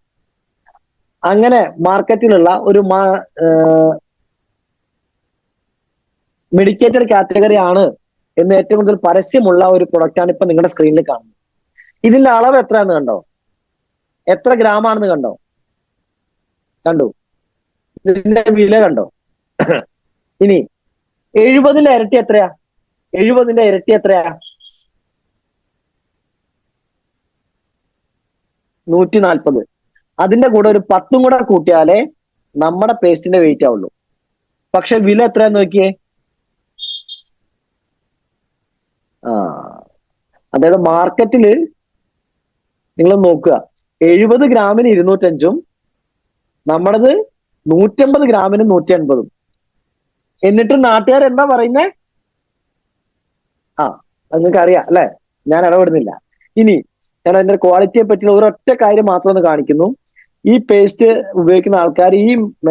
അങ്ങനെ മാർക്കറ്റിലുള്ള ഒരു മെഡിക്കേറ്റഡ് കാറ്റഗറി ആണ് എന്ന് ഏറ്റവും കൂടുതൽ പരസ്യമുള്ള ഒരു പ്രൊഡക്റ്റാണ് ഇപ്പൊ നിങ്ങളുടെ സ്ക്രീനിൽ കാണുന്നത്. ഇതിന്റെ അളവ് എത്രയാണെന്ന് കണ്ടോ? എത്ര ഗ്രാമാണെന്ന് കണ്ടോ? ഇതിന്റെ വില കണ്ടോ? ഇനി 70ന്റെ ഇരട്ടി എത്രയാ? 70ന്റെ ഇരട്ടി എത്രയാ? 140. അതിന്റെ കൂടെ ഒരു 10 കൂടെ കൂട്ടിയാലേ നമ്മുടെ പേസ്റ്റിന്റെ വെയിറ്റ് ആവുള്ളൂ. പക്ഷെ വില എത്രയാന്ന് നോക്കിയേ. ആ അതായത് മാർക്കറ്റില് നിങ്ങൾ നോക്കുക, 70 ഗ്രാമിന് 205ഉം നമ്മളത് 150 ഗ്രാമിന് 180ഉം. എന്നിട്ട് നാട്ടുകാർ എന്താ പറയുന്നേ? ആ അത് നിങ്ങൾക്ക് അറിയാം അല്ലെ, ഞാൻ ഇടപെടുന്നില്ല. ഇനി ഞാൻ അതിന്റെ ക്വാളിറ്റിയെ പറ്റിയുള്ള ഒരൊറ്റ കാര്യം മാത്രം ഒന്ന് കാണിക്കുന്നു. ഈ പേസ്റ്റ് ഉപയോഗിക്കുന്ന ആൾക്കാർ ഈ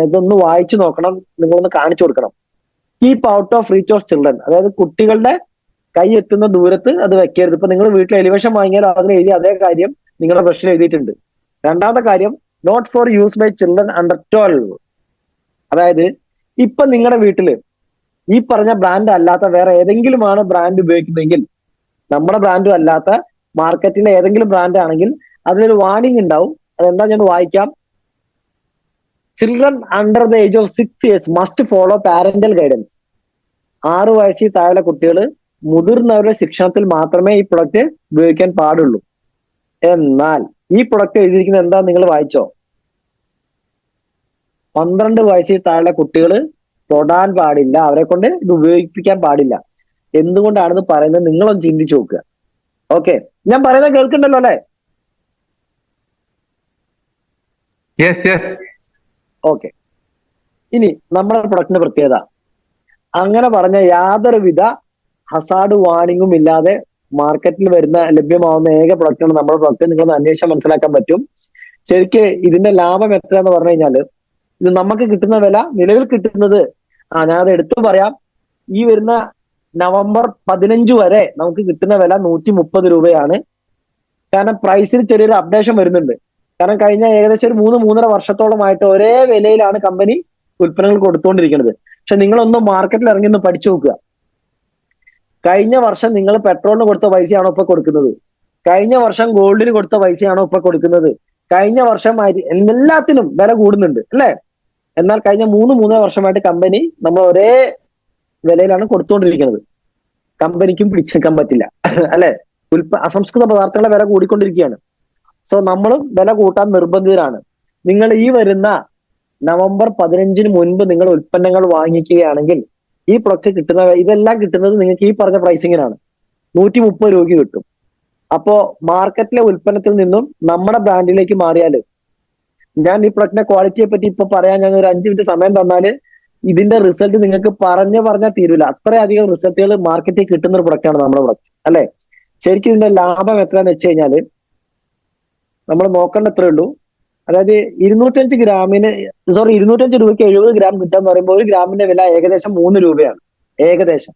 ഇതൊന്ന് വായിച്ചു നോക്കണം, നിങ്ങളൊന്ന് കാണിച്ചു കൊടുക്കണം. Keep out of reach of children, അതായത് കുട്ടികളുടെ കൈ എത്തുന്ന ദൂരത്ത് അത് വെക്കരുത്. ഇപ്പൊ നിങ്ങൾ വീട്ടിൽ എലിവേഷൻ വാങ്ങിയാൽ അതിൽ എഴുതി അതേ കാര്യം നിങ്ങളുടെ ബ്രഷിൽ എഴുതിയിട്ടുണ്ട്. രണ്ടാമത്തെ കാര്യം, not for use by children under 12. അതായത് ഇപ്പൊ നിങ്ങളുടെ വീട്ടില് ഈ പറഞ്ഞ ബ്രാൻഡ് അല്ലാത്ത വേറെ ഏതെങ്കിലുമാണ് ബ്രാൻഡ് ഉപയോഗിക്കുന്നതെങ്കിൽ, നമ്മുടെ ബ്രാൻഡും അല്ലാത്ത മാർക്കറ്റിലെ ഏതെങ്കിലും ബ്രാൻഡ് ആണെങ്കിൽ അതിലൊരു വാർണിംഗ് ഉണ്ടാവും. അതെന്താ ഞാൻ വായിക്കാം. Children under the age of 6 years must follow parental guidance. 6 വയസ്സിൽ താഴെ കുട്ടികൾ മുതിർന്നവരുടെ ശിക്ഷണത്തിൽ മാത്രമേ ഈ പ്രൊഡക്റ്റ് ഉപയോഗിക്കാൻ പാടുള്ളൂ. എന്നാൽ ഈ പ്രൊഡക്റ്റ് എഴുതിയിരിക്കുന്നത് എന്താ നിങ്ങൾ വായിച്ചോ? 12 വയസ്സിൽ താഴെ കുട്ടികൾ തൊടാൻ പാടില്ല, അവരെ കൊണ്ട് ഇത് ഉപയോഗിപ്പിക്കാൻ പാടില്ല. എന്തുകൊണ്ടാണെന്ന് പറയുന്നത് നിങ്ങളൊന്ന് ചിന്തിച്ചു നോക്കുക. ഓക്കെ, ഞാൻ പറയുന്നത് കേൾക്കുന്നുണ്ടല്ലോ അല്ലെ? ഓക്കെ. ഇനി നമ്മുടെ പ്രൊഡക്റ്റിന്റെ പ്രത്യേകത, അങ്ങനെ പറഞ്ഞ യാതൊരുവിധ ഹസാർഡ് വാർണിംഗും ഇല്ലാതെ മാർക്കറ്റിൽ വരുന്ന ലഭ്യമാവുന്ന ഏക പ്രൊഡക്റ്റാണ് നമ്മുടെ പ്രൊഡക്റ്റ്. നിങ്ങളൊന്ന് അന്വേഷിച്ചാൽ മനസ്സിലാക്കാൻ പറ്റും. ശരിക്ക് ഇതിന്റെ ലാഭം എത്രയാന്ന് പറഞ്ഞു കഴിഞ്ഞാൽ, ഇത് നമുക്ക് കിട്ടുന്ന വില, നിലവിൽ കിട്ടുന്നത്, ഞാനത് എടുത്തു പറയാം, ഈ വരുന്ന നവംബർ 15 വരെ നമുക്ക് കിട്ടുന്ന വില 130 രൂപയാണ്. കാരണം പ്രൈസിൽ ചെറിയൊരു അപ്ഡേഷൻ വരുന്നുണ്ട്. കാരണം കഴിഞ്ഞ ഏകദേശം ഒരു 3-3.5 വർഷത്തോളമായിട്ട് ഒരേ വിലയിലാണ് കമ്പനി ഉൽപ്പന്നങ്ങൾ കൊടുത്തുകൊണ്ടിരിക്കുന്നത്. പക്ഷെ നിങ്ങളൊന്ന് മാർക്കറ്റിൽ ഇറങ്ങി ഒന്ന് പഠിച്ചു നോക്കുക. കഴിഞ്ഞ വർഷം നിങ്ങൾ പെട്രോളിന് കൊടുത്ത പൈസയാണോ ഇപ്പൊ കൊടുക്കുന്നത്? കഴിഞ്ഞ വർഷം ഗോൾഡിന് കൊടുത്ത പൈസയാണോ ഇപ്പൊ കൊടുക്കുന്നത്? കഴിഞ്ഞ വർഷം എല്ലാത്തിനും വില കൂടുന്നുണ്ട് അല്ലെ? എന്നാൽ കഴിഞ്ഞ 3-3.5 വർഷമായിട്ട് കമ്പനി നമ്മൾ ഒരേ വിലയിലാണ് കൊടുത്തുകൊണ്ടിരിക്കുന്നത്. കമ്പനിക്കും പിടിച്ചു നിൽക്കാൻ പറ്റില്ല അല്ലെ? അസംസ്കൃത പദാർത്ഥങ്ങളുടെ വില കൂടിക്കൊണ്ടിരിക്കുകയാണ്. സോ നമ്മളും വില കൂട്ടാൻ നിർബന്ധിതരാണ്. നിങ്ങൾ ഈ വരുന്ന നവംബർ 15-ന് മുൻപ് നിങ്ങൾ ഉൽപ്പന്നങ്ങൾ വാങ്ങിക്കുകയാണെങ്കിൽ ഈ പ്രൊഡക്റ്റ് കിട്ടുന്ന, ഇതെല്ലാം കിട്ടുന്നത് നിങ്ങൾക്ക് ഈ പറഞ്ഞ പ്രൈസിങ്ങിനാണ്. 130 രൂപയ്ക്ക് കിട്ടും. അപ്പോ മാർക്കറ്റിലെ ഉൽപ്പന്നത്തിൽ നിന്നും നമ്മുടെ ബ്രാൻഡിലേക്ക് മാറിയാൽ, ഞാൻ ഈ പ്രൊഡക്റ്റിന്റെ ക്വാളിറ്റിയെ പറ്റി ഇപ്പൊ പറയാൻ ഞാൻ ഒരു 5 മിനിറ്റ് സമയം തന്നാല് ഇതിന്റെ റിസൾട്ട് നിങ്ങൾക്ക് പറഞ്ഞാൽ തീരൂല. അത്രയധികം റിസൾട്ടുകൾ മാർക്കറ്റിൽ കിട്ടുന്ന ഒരു പ്രൊഡക്റ്റാണ് നമ്മുടെ പ്രൊഡക്റ്റ് അല്ലെ? ശരിക്കും ഇതിന്റെ ലാഭം എത്രയാന്ന് വെച്ച് കഴിഞ്ഞാല് നമ്മൾ നോക്കേണ്ട എത്രയേ ഉള്ളൂ. അതായത് 205 രൂപയ്ക്ക് 70 ഗ്രാം കിട്ടാന്ന് പറയുമ്പോൾ 1 ഗ്രാമിന്റെ വില ഏകദേശം 3 രൂപയാണ് ഏകദേശം.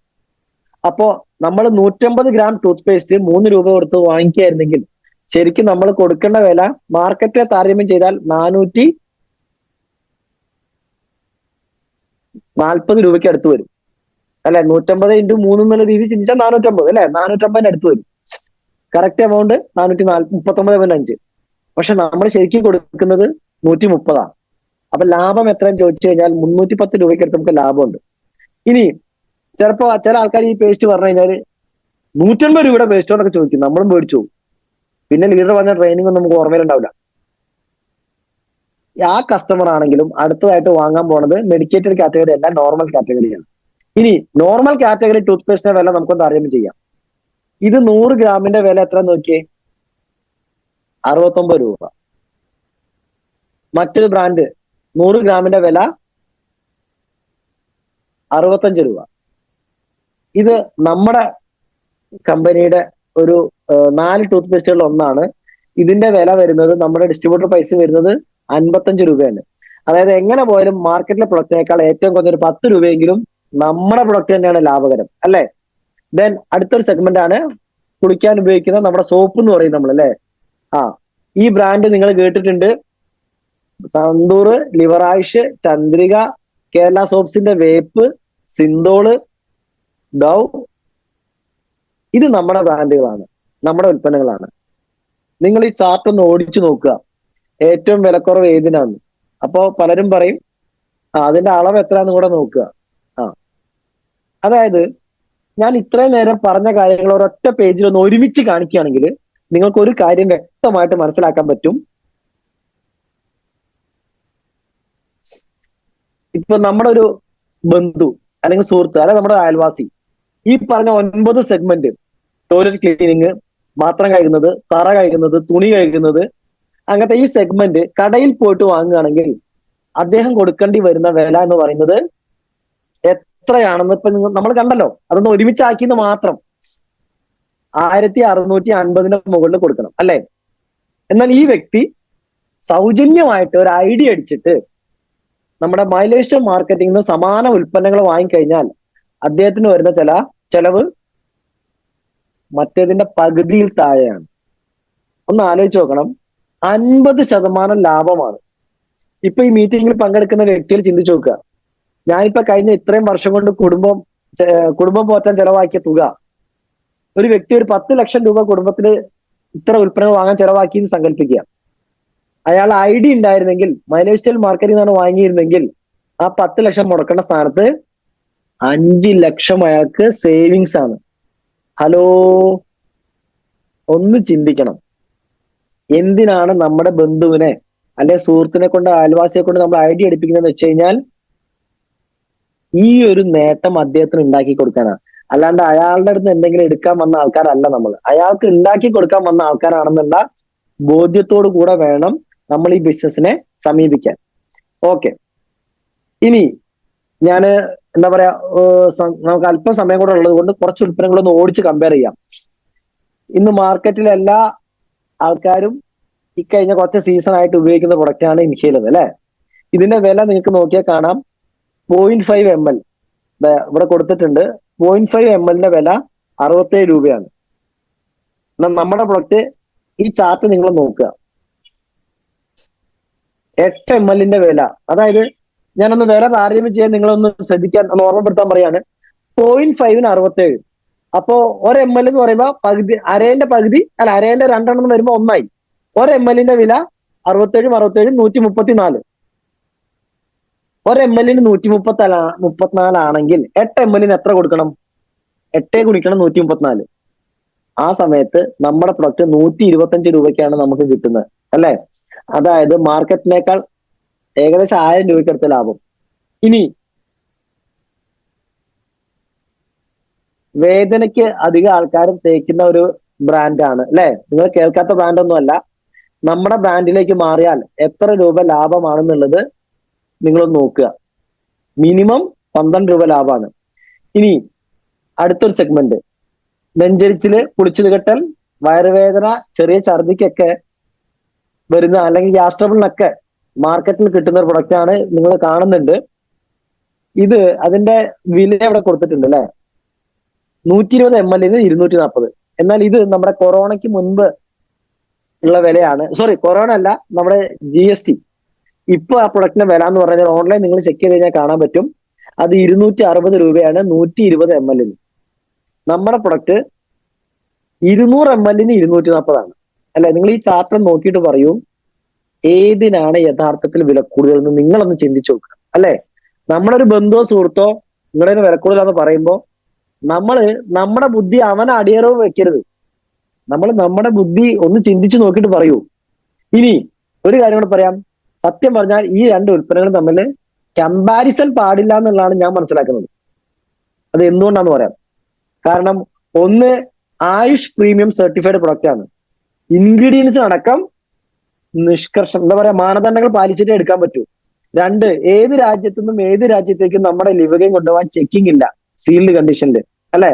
അപ്പോ നമ്മൾ 150 ഗ്രാം ടൂത്ത് പേസ്റ്റ് 3 രൂപ കൊടുത്ത് വാങ്ങിക്കുകയായിരുന്നെങ്കിൽ ശരിക്കും നമ്മൾ കൊടുക്കേണ്ട വില മാർക്കറ്റിലെ താരതമ്യം ചെയ്താൽ 440 രൂപയ്ക്ക് അടുത്ത് വരും അല്ലെ? 150 × 3 എന്നുള്ള രീതി ചിന്തിച്ചാൽ 450 അല്ലെ? 450 അടുത്ത് വരും. Correct amount 439.5. പക്ഷെ നമ്മൾ ശരിക്കും കൊടുക്കുന്നത് 130. അപ്പൊ ലാഭം എത്രയെന്ന് ചോദിച്ചു കഴിഞ്ഞാൽ 310 രൂപയ്ക്ക് അടുത്ത് നമുക്ക് ലാഭമുണ്ട്. ഇനി ചിലപ്പോ ചില ആൾക്കാർ ഈ പേസ്റ്റ് പറഞ്ഞു കഴിഞ്ഞാൽ 150 രൂപയുടെ പേസ്റ്റോന്നൊക്കെ ചോദിക്കും. നമ്മളും മേടിച്ചു. പിന്നെ ലീഡർ പറഞ്ഞ ട്രെയിനിങ് ഒന്നും നമുക്ക് ഓർമ്മയിലുണ്ടാവില്ല. ആ കസ്റ്റമർ ആണെങ്കിലും അടുത്തതായിട്ട് വാങ്ങാൻ പോണത് മെഡിക്കേറ്റഡ് കാറ്റഗറി അല്ല, നോർമൽ കാറ്റഗറിയാണ്. ഇനി നോർമൽ കാറ്റഗറി ടൂത്ത് പേസ്റ്റിന്റെ വില നമുക്കൊന്ന് താരതമ്യം ചെയ്യാം. ഇത് 100 ഗ്രാമിന്റെ വില എത്ര നോക്കിയേ? 69 രൂപ. മറ്റൊരു ബ്രാൻഡ് 100 ഗ്രാമിന്റെ വില 65 രൂപ. ഇത് നമ്മുടെ കമ്പനിയുടെ ഒരു 4 ടൂത്ത് പേസ്റ്റുകളിൽ ഒന്നാണ്. ഇതിന്റെ വില വരുന്നത്, നമ്മുടെ ഡിസ്ട്രിബ്യൂട്ടർ പ്രൈസ് വരുന്നത് 55 രൂപയാണ്. അതായത് എങ്ങനെ പോയാലും മാർക്കറ്റിലെ പ്രൊഡക്റ്റിനേക്കാൾ ഏറ്റവും കുറഞ്ഞൊരു 10 രൂപയെങ്കിലും നമ്മുടെ പ്രൊഡക്റ്റ് തന്നെയാണ് ലാഭകരം അല്ലെ? ദെൻ അടുത്തൊരു സെഗ്മെന്റ് ആണ് കുളിക്കാൻ ഉപയോഗിക്കുന്ന നമ്മുടെ സോപ്പ് എന്ന് പറയും നമ്മൾ അല്ലെ? ഈ ബ്രാൻഡ് നിങ്ങൾ കേട്ടിട്ടുണ്ട്. സന്തൂർ, ലിവറായിഷ്, ചന്ദ്രിക, കേരള സോപ്സിന്റെ വേപ്പ്, സിന്തോള്, ഡവ്. ഇത് നമ്മുടെ ബ്രാൻഡുകളാണ്, നമ്മുടെ ഉൽപ്പന്നങ്ങളാണ്. നിങ്ങൾ ഈ ചാർട്ട് ഒന്ന് ഓടിച്ചു നോക്കുക, ഏറ്റവും വിലക്കുറവ് ഏതിനാണ്. അപ്പോ പലരും പറയും അതിന്റെ അളവ് എത്രയാന്ന് കൂടെ നോക്കുക. അതായത് ഞാൻ ഇത്രയും നേരം പറഞ്ഞ കാര്യങ്ങൾ ഒരൊറ്റ പേജിൽ ഒന്ന് ഒരുമിച്ച് കാണിക്കുകയാണെങ്കിൽ നിങ്ങൾക്ക് ഒരു കാര്യം വ്യക്തമായിട്ട് മനസ്സിലാക്കാൻ പറ്റും. ഇപ്പൊ നമ്മുടെ ഒരു ബന്ധു അല്ലെങ്കിൽ സുഹൃത്ത് അല്ലെങ്കിൽ നമ്മുടെ അയൽവാസി ഈ പറഞ്ഞ 9 സെഗ്മെന്റ്, ടോയ്ലറ്റ് ക്ലീനിങ്, പാത്രം കഴുകുന്നത്, തറ കഴുകുന്നത്, തുണി കഴുകുന്നത്, അങ്ങനത്തെ ഈ സെഗ്മെന്റ് കടയിൽ പോയിട്ട് വാങ്ങുകയാണെങ്കിൽ അദ്ദേഹം കൊടുക്കേണ്ടി വരുന്ന വില എന്ന് പറയുന്നത് എത്രയാണെന്ന് ഇപ്പൊ നമ്മൾ കണ്ടല്ലോ. അതൊന്ന് ഒരുമിച്ചാക്കിയെന്ന് മാത്രം 1650 മുകളിൽ കൊടുക്കണം അല്ലെ. എന്നാൽ ഈ വ്യക്തി സൗജന്യമായിട്ട് ഒരു ഐഡിയ അടിച്ചിട്ട് നമ്മുടെ മൈലേജ് മാർക്കറ്റിംഗിൽ നിന്ന് സമാന ഉൽപ്പന്നങ്ങൾ വാങ്ങിക്കഴിഞ്ഞാൽ അദ്ദേഹത്തിന് വരുന്ന ചെലവ് മറ്റേതിന്റെ പകുതിയിൽ താഴെയാണ്. ഒന്ന് ആലോചിച്ച് നോക്കണം, 50% ലാഭമാണ്. ഇപ്പൊ ഈ മീറ്റിംഗിൽ പങ്കെടുക്കുന്ന വ്യക്തികൾ ചിന്തിച്ചു നോക്കുക, ഞാനിപ്പോ കഴിഞ്ഞ ഇത്രയും വർഷം കൊണ്ട് കുടുംബം പോറ്റാൻ ചെലവാക്കിയ തുക, ഒരു വ്യക്തി ഒരു 10 ലക്ഷം രൂപ കുടുംബത്തിന് ഇത്ര ഉൽപ്പന്നങ്ങൾ വാങ്ങാൻ ചെലവാക്കി എന്ന് സങ്കല്പിക്കുക. അയാൾ ഐഡിയ ഉണ്ടായിരുന്നെങ്കിൽ, മൈലേജ് സ്റ്റൈൽ മാർക്കറ്റിൽ നിന്നാണ് വാങ്ങിയിരുന്നെങ്കിൽ, ആ 10 ലക്ഷം മുടക്കേണ്ട സ്ഥാനത്ത് 5 ലക്ഷം അയാൾക്ക് സേവിങ്സ് ആണ്. ഹലോ, ഒന്ന് ചിന്തിക്കണം. എന്തിനാണ് നമ്മുടെ ബന്ധുവിനെ അല്ലെ സുഹൃത്തിനെ കൊണ്ട് അയൽവാസിയെ കൊണ്ട് നമ്മൾ ഐഡിയ എടുപ്പിക്കുന്നതെന്ന് വെച്ച് കഴിഞ്ഞാൽ ഈ ഒരു നേട്ടം അദ്ദേഹത്തിന് ഉണ്ടാക്കി കൊടുക്കാനാണ്. അല്ലാണ്ട് അയാളുടെ അടുത്ത് എന്തെങ്കിലും എടുക്കാൻ വന്ന ആൾക്കാരല്ല നമ്മൾ. അയാൾക്ക് ഉണ്ടാക്കി കൊടുക്കാൻ വന്ന ആൾക്കാരാണെന്നുള്ള ബോധ്യത്തോടു കൂടെ വേണം നമ്മൾ ഈ ബിസിനസിനെ സമീപിക്കാൻ. ഓക്കെ, ഇനി ഞാന് എന്താ പറയാ, നമുക്ക് അല്പം സമയം കൂടെ ഉള്ളത് കൊണ്ട് കുറച്ച് ഉൽപ്പന്നങ്ങളൊന്ന് ഓടിച്ച് കമ്പയർ ചെയ്യാം. ഇന്ന് മാർക്കറ്റിലെ എല്ലാ ആൾക്കാരും ഇക്കഴിഞ്ഞ കുറച്ച് സീസൺ ആയിട്ട് ഉപയോഗിക്കുന്ന പ്രൊഡക്റ്റാണ് ഇൻഹേലർ അല്ലെ. ഇതിന്റെ വില നിങ്ങൾക്ക് നോക്കിയാൽ കാണാം, 0.5 ml ഇവിടെ കൊടുത്തിട്ടുണ്ട്. 0.5 ml വില 67 രൂപയാണ്. എന്നാൽ നമ്മുടെ പ്രൊഡക്റ്റ്, ഈ ചാർട്ട് നിങ്ങൾ നോക്കുക, 8 ml വില, അതായത് ഞാനൊന്ന് വില താരതമ്യം ചെയ്യാൻ നിങ്ങളൊന്ന് ശ്രദ്ധിക്കാൻ ഒന്ന് ഓർമ്മപ്പെടുത്താൻ പറയാണ്. 0.5 67. അപ്പോ 1 ml എന്ന് പറയുമ്പോൾ പകുതി, അരേന്റെ പകുതി അല്ല, അരേന്റെ 2 എന്ന് വരുമ്പോൾ ഒന്നായി. 1 ml വില 67 134. 1 ml 134 ആണെങ്കിൽ 8 ml എത്ര കൊടുക്കണം? 8 ഗുണിക്കണം 134. ആ സമയത്ത് നമ്മുടെ പ്രൊഡക്റ്റ് 125 രൂപയ്ക്കാണ് നമുക്ക് കിട്ടുന്നത് അല്ലെ. അതായത് മാർക്കറ്റിനേക്കാൾ ഏകദേശം 1000 രൂപയ്ക്ക് അടുത്ത ലാഭം. ഇനി വേദനയ്ക്ക് അധികം ആൾക്കാരും തേക്കുന്ന ഒരു ബ്രാൻഡാണ് അല്ലെ. നിങ്ങൾ കേൾക്കാത്ത ബ്രാൻഡൊന്നും അല്ല. നമ്മുടെ ബ്രാൻഡിലേക്ക് മാറിയാൽ എത്ര രൂപ ലാഭമാണെന്നുള്ളത് നിങ്ങളൊന്ന് നോക്കുക. മിനിമം 12 രൂപ ലാഭമാണ്. ഇനി അടുത്തൊരു സെഗ്മെന്റ്, നെഞ്ചരിച്ചില്, കുളിച്ചു കെട്ടൽ, വയറുവേദന, ചെറിയ ഛർദിക്കൊക്കെ വരുന്ന അല്ലെങ്കിൽ ഗ്യാസ് ട്രബിളിനൊക്കെ മാർക്കറ്റിൽ കിട്ടുന്ന ഒരു പ്രൊഡക്റ്റ് ആണ്. നിങ്ങൾ കാണുന്നുണ്ട്, ഇത് അതിന്റെ വില ഇവിടെ കൊടുത്തിട്ടുണ്ട് അല്ലെ. 120 ml 240. എന്നാൽ ഇത് നമ്മുടെ കൊറോണയ്ക്ക് മുൻപ് ഉള്ള വിലയാണ്. സോറി, കൊറോണ അല്ല, നമ്മുടെ GST. ഇപ്പൊ ആ പ്രൊഡക്റ്റിന്റെ വില എന്ന് പറഞ്ഞാൽ ഓൺലൈൻ നിങ്ങൾ ചെക്ക് ചെയ്ത് കഴിഞ്ഞാൽ കാണാൻ പറ്റും, അത് 260 രൂപയാണ് 120 ml. നമ്മുടെ പ്രൊഡക്റ്റ് 200 ml 240 അല്ലെ. നിങ്ങൾ ഈ ചാർട്ട് നോക്കിയിട്ട് പറയൂ, ഏതിനാണ് യഥാർത്ഥത്തിൽ വില കൂടുതലെന്ന് നിങ്ങളൊന്ന് ചിന്തിച്ചു നോക്കുക അല്ലെ. നമ്മളൊരു ബന്ധുവോ സുഹൃത്തോ നിങ്ങളുടെ വില കൂടുതലാന്ന് പറയുമ്പോൾ നമ്മുടെ ബുദ്ധി അവനെ അടിയറവ് വെക്കരുത്. നമ്മുടെ ബുദ്ധി ഒന്ന് ചിന്തിച്ചു നോക്കിയിട്ട് പറയൂ. ഇനി ഒരു കാര്യം കൂടെ പറയാം, സത്യം പറഞ്ഞാൽ ഈ രണ്ട് ഉൽപ്പന്നങ്ങളും തമ്മിൽ കമ്പാരിസൺ പാടില്ല എന്നുള്ളതാണ് ഞാൻ മനസ്സിലാക്കുന്നത്. അത് എന്തുകൊണ്ടാന്ന് പറയാം. കാരണം ഒന്ന്, ആയുഷ് പ്രീമിയം സർട്ടിഫൈഡ് പ്രൊഡക്റ്റ് ആണ്. ഇൻഗ്രീഡിയൻസ് അടക്കം നിഷ്കർഷം എന്താ പറയാ, മാനദണ്ഡങ്ങൾ പാലിച്ചിട്ടേ എടുക്കാൻ പറ്റൂ. 2, ഏത് രാജ്യത്തുനിന്നും ഏത് രാജ്യത്തേക്കും നമ്മുടെ ലിവറേയും കൊണ്ടുപോകാൻ ചെക്കിംഗ് ഇല്ല, സീൽഡ് കണ്ടീഷനിൽ അല്ലെ.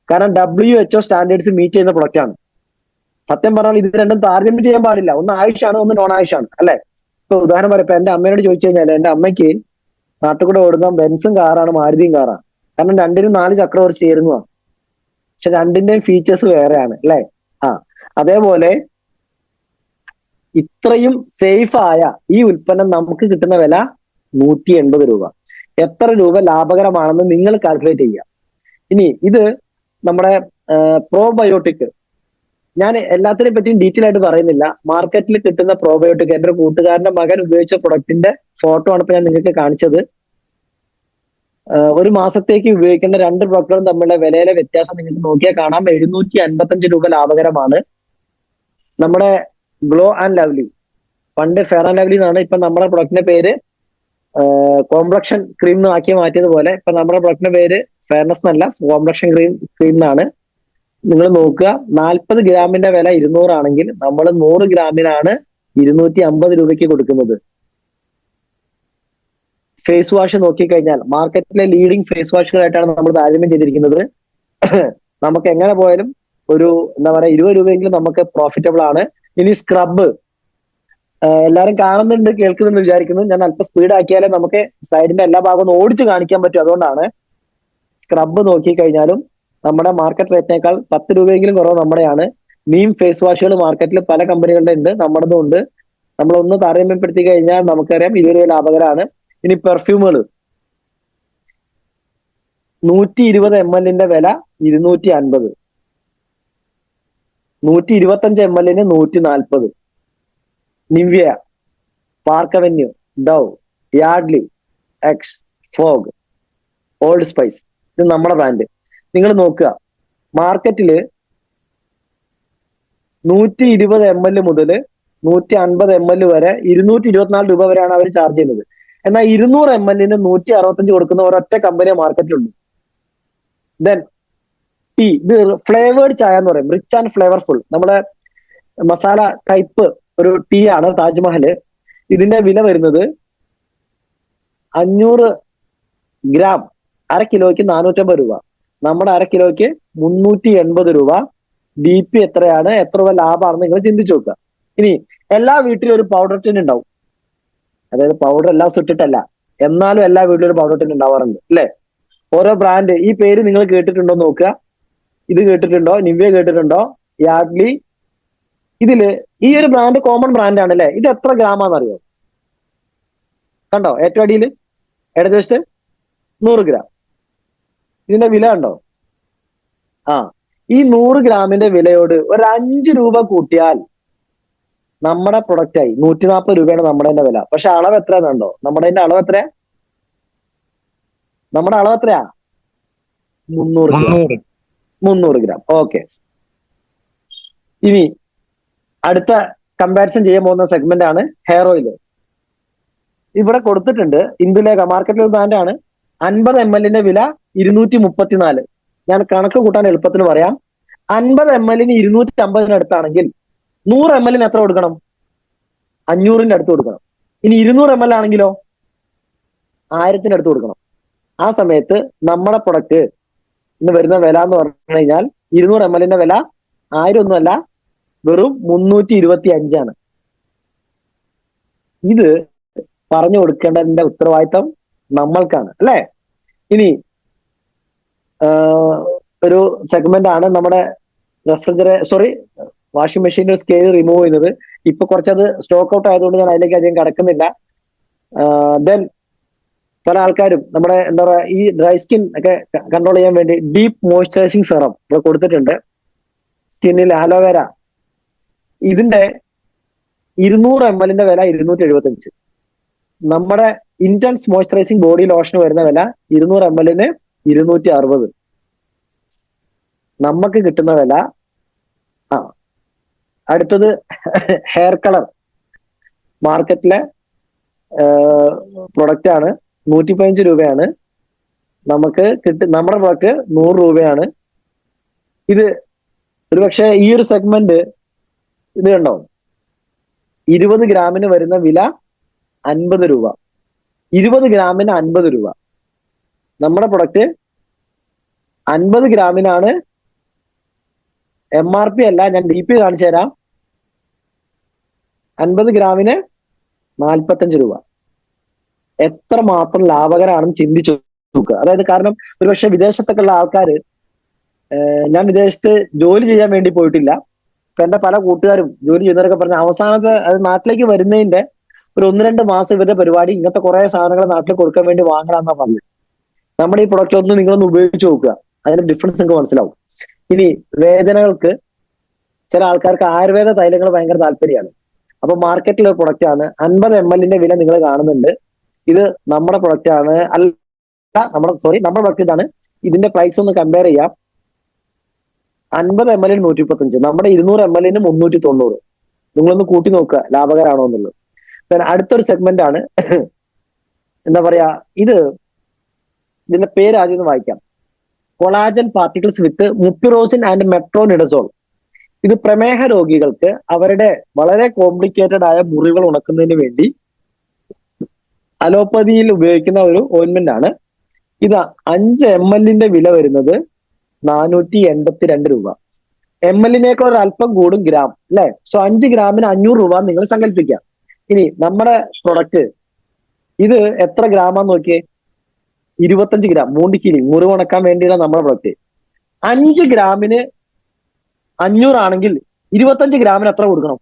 കാരണം WHO സ്റ്റാൻഡേർഡ്സ് മീറ്റ് ചെയ്യുന്ന പ്രൊഡക്റ്റ് ആണ്. സത്യം പറഞ്ഞാൽ ഇത് രണ്ടും താരതമ്യം ചെയ്യാൻ പാടില്ല. ഒന്ന് ആയുഷാണ്, ഒന്ന് നോൺ ആയുഷാണ് അല്ലെ. ഇപ്പൊ ഉദാഹരണം പറയാം, ഇപ്പൊ എന്റെ അമ്മയോട് ചോദിച്ചു കഴിഞ്ഞാൽ എന്റെ അമ്മയ്ക്ക് നാട്ടിൽ കൂടെ ഓടുന്ന ബെൻസും കാറാണ്, മാരുതിയും കാറാണ്. കാരണം രണ്ടിനും 4 ചക്രം ഒരു സ്റ്റിയറിംഗുമാണ്. പക്ഷെ രണ്ടിന്റെയും ഫീച്ചേഴ്സ് വേറെയാണ് അല്ലെ. അതേപോലെ ഇത്രയും സേഫ് ആയ ഈ ഉൽപ്പന്നം നമുക്ക് കിട്ടുന്ന വില 180 രൂപ. എത്ര രൂപ ലാഭകരമാണെന്ന് നിങ്ങൾ കാൽക്കുലേറ്റ് ചെയ്യുക. ഇനി ഇത് നമ്മുടെ പ്രോബയോട്ടിക്, ഞാൻ എല്ലാത്തിനെ പറ്റിയും ഡീറ്റെയിൽ ആയിട്ട് പറയുന്നില്ല. മാർക്കറ്റിൽ കിട്ടുന്ന പ്രോബയോട്ടിക്, എന്റെ ഒരു കൂട്ടുകാരന്റെ മകൻ ഉപയോഗിച്ച പ്രൊഡക്റ്റിന്റെ ഫോട്ടോ ആണ് ഇപ്പൊ ഞാൻ നിങ്ങൾക്ക് കാണിച്ചത്. ഒരു മാസത്തേക്ക് ഉപയോഗിക്കേണ്ട 2 പ്രൊഡക്റ്റുകളും തമ്മിലുള്ള വിലയിലെ വ്യത്യാസം നിങ്ങൾക്ക് നോക്കിയാൽ കാണാം. 755 രൂപ ലാഭകരമാണ്. നമ്മുടെ ഗ്ലോ ആൻഡ് ലവ്ലി, പണ്ട് ഫെയർ ആൻഡ് ലവ്ലി എന്നാണ്, ഇപ്പൊ നമ്മുടെ പ്രൊഡക്റ്റിന്റെ പേര് കോംപ്ലക്ഷൻ ക്രീം ആക്കി മാറ്റിയതുപോലെ ഇപ്പൊ നമ്മുടെ പ്രൊഡക്റ്റിന്റെ പേര് ഫെയർനെസ് എന്നല്ല, കോംപ്ലക്ഷൻ ക്രീം എന്നാണ്. നിങ്ങൾ നോക്കുക, 40 ഗ്രാമിന്റെ വില 200 ആണെങ്കിൽ നമ്മൾ 100 ഗ്രാമിനാണ് 250 രൂപയ്ക്ക് കൊടുക്കുന്നത്. ഫേസ് വാഷ് നോക്കിക്കഴിഞ്ഞാൽ മാർക്കറ്റിലെ ലീഡിംഗ് ഫേസ് വാഷുകളായിട്ടാണ് നമ്മൾ താരതമ്യം ചെയ്തിരിക്കുന്നത്. നമുക്ക് എങ്ങനെ പോയാലും ഒരു എന്താ പറയാ 20 രൂപയെങ്കിലും നമുക്ക് പ്രോഫിറ്റബിൾ ആണ്. ഇനി സ്ക്രബ് എല്ലാരും കാണുന്നുണ്ട്, കേൾക്കുന്നുണ്ട് വിചാരിക്കുന്നു. ഞാൻ അല്പം സ്പീഡ് ആക്കിയാലേ നമുക്ക് സൈഡിന്റെ എല്ലാ ഭാഗവും ഓടിച്ച് കാണിക്കാൻ പറ്റും. അതുകൊണ്ടാണ്. സ്ക്രബ് നോക്കിക്കഴിഞ്ഞാലും നമ്മുടെ മാർക്കറ്റ് റേറ്റിനേക്കാൾ 10 രൂപയെങ്കിലും കുറവ് നമ്മുടെയാണ്. നീം ഫേസ് വാഷുകൾ മാർക്കറ്റിൽ പല കമ്പനികളുടെ ഉണ്ട്, നമ്മുടേതും ഉണ്ട്. നമ്മളൊന്ന് താരതമ്യപ്പെടുത്തി കഴിഞ്ഞാൽ നമുക്കറിയാം 20 രൂപ ലാഭകരമാണ്. ഇനി പെർഫ്യൂമുകൾ 120 ml വില 250, 125 ml 140. Nivea, Park Avenue, Dove, Yardley, Axe, Fogg, Old Spice, ഇത് നമ്മുടെ ബ്രാൻഡ്. നിങ്ങൾ നോക്കുക, മാർക്കറ്റില് 120 ml മുതൽ 150 ml വരെ 224 രൂപ വരെയാണ് അവർ ചാർജ് ചെയ്യുന്നത്. എന്നാൽ 200 ml 165 കൊടുക്കുന്ന ഒരൊറ്റ കമ്പനി മാർക്കറ്റിലുണ്ട്. ദെൻ ടീ, ഇത് ഫ്ലേവേർഡ് ചായ എന്ന് പറയും, റിച്ച് ആൻഡ് ഫ്ലേവർഫുൾ. നമ്മുടെ മസാല ടൈപ്പ് ഒരു ടീ ആണ് താജ്മഹല്. ഇതിന്റെ വില വരുന്നത് 500 ഗ്രാം അര കിലോയ്ക്ക് 450 രൂപ. നമ്മുടെ അര കിലോയ്ക്ക് 380 രൂപ. BP എത്രയാണ്, എത്ര രൂപ ലാഭമാണെന്ന് നിങ്ങൾ ചിന്തിച്ചു നോക്കുക. ഇനി എല്ലാ വീട്ടിലും ഒരു പൗഡർ ടിൻ ഉണ്ടാവും. അതായത് പൗഡർ എല്ലാം ഇട്ടിട്ടല്ല, എന്നാലും എല്ലാ വീട്ടിലും ഒരു പൗഡർ ടിൻ ഉണ്ടാവാറുണ്ട് അല്ലെ? ഓരോ ബ്രാൻഡ്, ഈ പേര് നിങ്ങൾ കേട്ടിട്ടുണ്ടോ നോക്കുക. ഇത് കേട്ടിട്ടുണ്ടോ? നിവ്യ കേട്ടിട്ടുണ്ടോ? യാർഡ്ലി. ഇതില് ഈ ഒരു ബ്രാൻഡ് കോമൺ ബ്രാൻഡ് ആണ് അല്ലെ? ഇത് എത്ര ഗ്രാമാണെന്നറിയോ? കണ്ടോ ഏറ്റവും അടിയിൽ ഇടതുവശത്ത് 100 ഗ്രാം. ഇതിന്റെ വില കണ്ടോ? ഈ 100 ഗ്രാമിന്റെ വിലയോട് ഒരു 5 രൂപ കൂട്ടിയാൽ നമ്മുടെ പ്രൊഡക്റ്റ് ആയി 140 രൂപയാണ് നമ്മുടെ വില. പക്ഷെ അളവ് എത്രയാണുണ്ടോ? നമ്മുടെ അളവ് എത്രയാ? നമ്മുടെ അളവ് എത്രയാ? 300 ഗ്രാം. ഓക്കെ. ഇനി അടുത്ത കമ്പാരിസൺ ചെയ്യാൻ പോകുന്ന സെഗ്മെന്റ് ആണ് ഹെയർ ഓയിൽ. ഇവിടെ കൊടുത്തിട്ടുണ്ട് ഇന്ദുലേഖ, മാർക്കറ്റിൽ ബ്രാൻഡാണ്. 50 ml വില 234. ഞാൻ കണക്ക് കൂട്ടാൻ എളുപ്പത്തിന് പറയാം. 50 ml 250 അടുത്താണെങ്കിൽ 100 ml എത്ര കൊടുക്കണം? 500 അടുത്ത് കൊടുക്കണം. ഇനി 200 ml ആണെങ്കിലോ 1000 അടുത്ത് കൊടുക്കണം. ആ സമയത്ത് നമ്മുടെ പ്രൊഡക്റ്റ് ഇന്ന് വരുന്ന വില എന്ന് പറഞ്ഞു കഴിഞ്ഞാൽ 200 ml വില 1000 ഒന്നുമല്ല, വെറും 325. ഇത് പറഞ്ഞു കൊടുക്കേണ്ടതിന്റെ ഉത്തരവാദിത്തം നമ്മൾക്കാണ് അല്ലെ? ഇനി ഒരു സെഗ്മെന്റ് ആണ് നമ്മുടെ വാഷിംഗ് മെഷീന്റെ സ്കെയിൽ റിമൂവ് ചെയ്യുന്നത്. ഇപ്പൊ കുറച്ചത് സ്റ്റോക്ക് ഔട്ട് ആയതുകൊണ്ട് ഞാൻ അതിലേക്ക് അധികം കടക്കുന്നില്ല. ദെൻ പല ആൾക്കാരും നമ്മുടെ എന്താ പറയാ ഈ ഡ്രൈ സ്കിൻ ഒക്കെ കൺട്രോൾ ചെയ്യാൻ വേണ്ടി ഡീപ്പ് മോയ്സ്ചറൈസിങ് സെറം ഇവിടെ കൊടുത്തിട്ടുണ്ട്. സ്കിന്നിൽ അലോവേര, ഇതിന്റെ 200 ml വില 275. നമ്മുടെ ഇന്റൻസ് മോയ്സ്ചറൈസിങ് ബോഡി ലോഷന് വരുന്ന വില 200 ml 260. നമുക്ക് കിട്ടുന്ന വില അടുത്തത് ഹെയർ കളർ മാർക്കറ്റിലെ പ്രൊഡക്റ്റ് ആണ്. 115 രൂപയാണ് നമുക്ക് നമ്മുടെ പ്രൊഡക്റ്റ് 100 രൂപയാണ്. ഇത് ഒരുപക്ഷെ ഈ ഒരു സെഗ്മെന്റ് ഇത് കണ്ടോ, 20 ഗ്രാമിന് വരുന്ന വില 50 രൂപ. 20 ഗ്രാമിന് 50 രൂപ. നമ്മുടെ പ്രൊഡക്റ്റ് 50 ഗ്രാമിനാണ്. MRP അല്ല, ഞാൻ DP കാണിച്ചു തരാം. 50 ഗ്രാമിന് 45 രൂപ. എത്ര മാത്രം ലാഭകരമാണെന്ന് ചിന്തിച്ചു നോക്കുക. അതായത് കാരണം ഒരുപക്ഷെ വിദേശത്തൊക്കെ ഉള്ള ആൾക്കാർ, ഞാൻ വിദേശത്ത് ജോലി ചെയ്യാൻ വേണ്ടി പോയിട്ടില്ല. ഇപ്പൊ എന്റെ പല കൂട്ടുകാരും ജോലി ചെയ്യുന്നവരൊക്കെ പറഞ്ഞ അവസാനത്തെ അത് നാട്ടിലേക്ക് വരുന്നതിന്റെ ഒരു 1-2 മാസം ഇവരുടെ പരിപാടി ഇങ്ങനത്തെ കുറെ സാധനങ്ങൾ നാട്ടിൽ കൊടുക്കാൻ വേണ്ടി വാങ്ങണമെന്നാ പറഞ്ഞത്. നമ്മുടെ ഈ പ്രൊഡക്റ്റ് ഒന്ന് നിങ്ങളൊന്ന് ഉപയോഗിച്ച് നോക്കുക, അതിന്റെ ഡിഫറൻസ് നിങ്ങൾക്ക് മനസ്സിലാവും. ഇനി വേദനകൾക്ക് ചില ആൾക്കാർക്ക് ആയുർവേദ തൈലങ്ങൾ ഭയങ്കര താല്പര്യമാണ്. അപ്പൊ മാർക്കറ്റിലെ പ്രൊഡക്റ്റ് ആണ്. 50 ml വില നിങ്ങൾ കാണുന്നുണ്ട്. ഇത് നമ്മുടെ പ്രൊഡക്റ്റ് ആണ്. അല്ല നമ്മുടെ പ്രൊഡക്റ്റ് ഇതാണ്. ഇതിന്റെ പ്രൈസ് ഒന്ന് കമ്പയർ ചെയ്യാം. 50 ml 135, നമ്മുടെ 200 ml 390. നിങ്ങളൊന്ന് കൂട്ടി നോക്കുക ലാഭകരമാണോ എന്നുള്ളത്. അടുത്തൊരു സെഗ്മെന്റ് ആണ് എന്താ പറയാ, ഇതിന്റെ പേര് ആദ്യം ഒന്ന് വായിക്കാം. Collagen particles with mupirocin and metronidazole. ഇത് പ്രമേഹ രോഗികൾക്ക് അവരുടെ വളരെ കോംപ്ലിക്കേറ്റഡ് ആയ മുറിവുകൾ ഉണക്കുന്നതിന് വേണ്ടി അലോപ്പതിയിൽ ഉപയോഗിക്കുന്ന ഒരു ഓയിൻമെന്റ് ആണ്. ഇത് 5 ml വില വരുന്നത് 482 രൂപ. ml ഒരു അല്പം കൂടും ഗ്രാം അല്ലെ. സോ 5 ഗ്രാമിന് 500 രൂപ നിങ്ങൾ സങ്കല്പിക്കാം. ഇനി നമ്മുടെ പ്രൊഡക്റ്റ് ഇത് എത്ര ഗ്രാമാന്ന് നോക്കിയേ, 25 ഗ്രാം. വൂണ്ട് ഹീലിംഗ്, മുറിവ് ഉണക്കാൻ വേണ്ടിയുള്ള നമ്മുടെ പ്രൊഡക്റ്റ്. 5 ഗ്രാമിന് 500 ആണെങ്കിൽ 25 ഗ്രാമിന് എത്ര കൊടുക്കണം?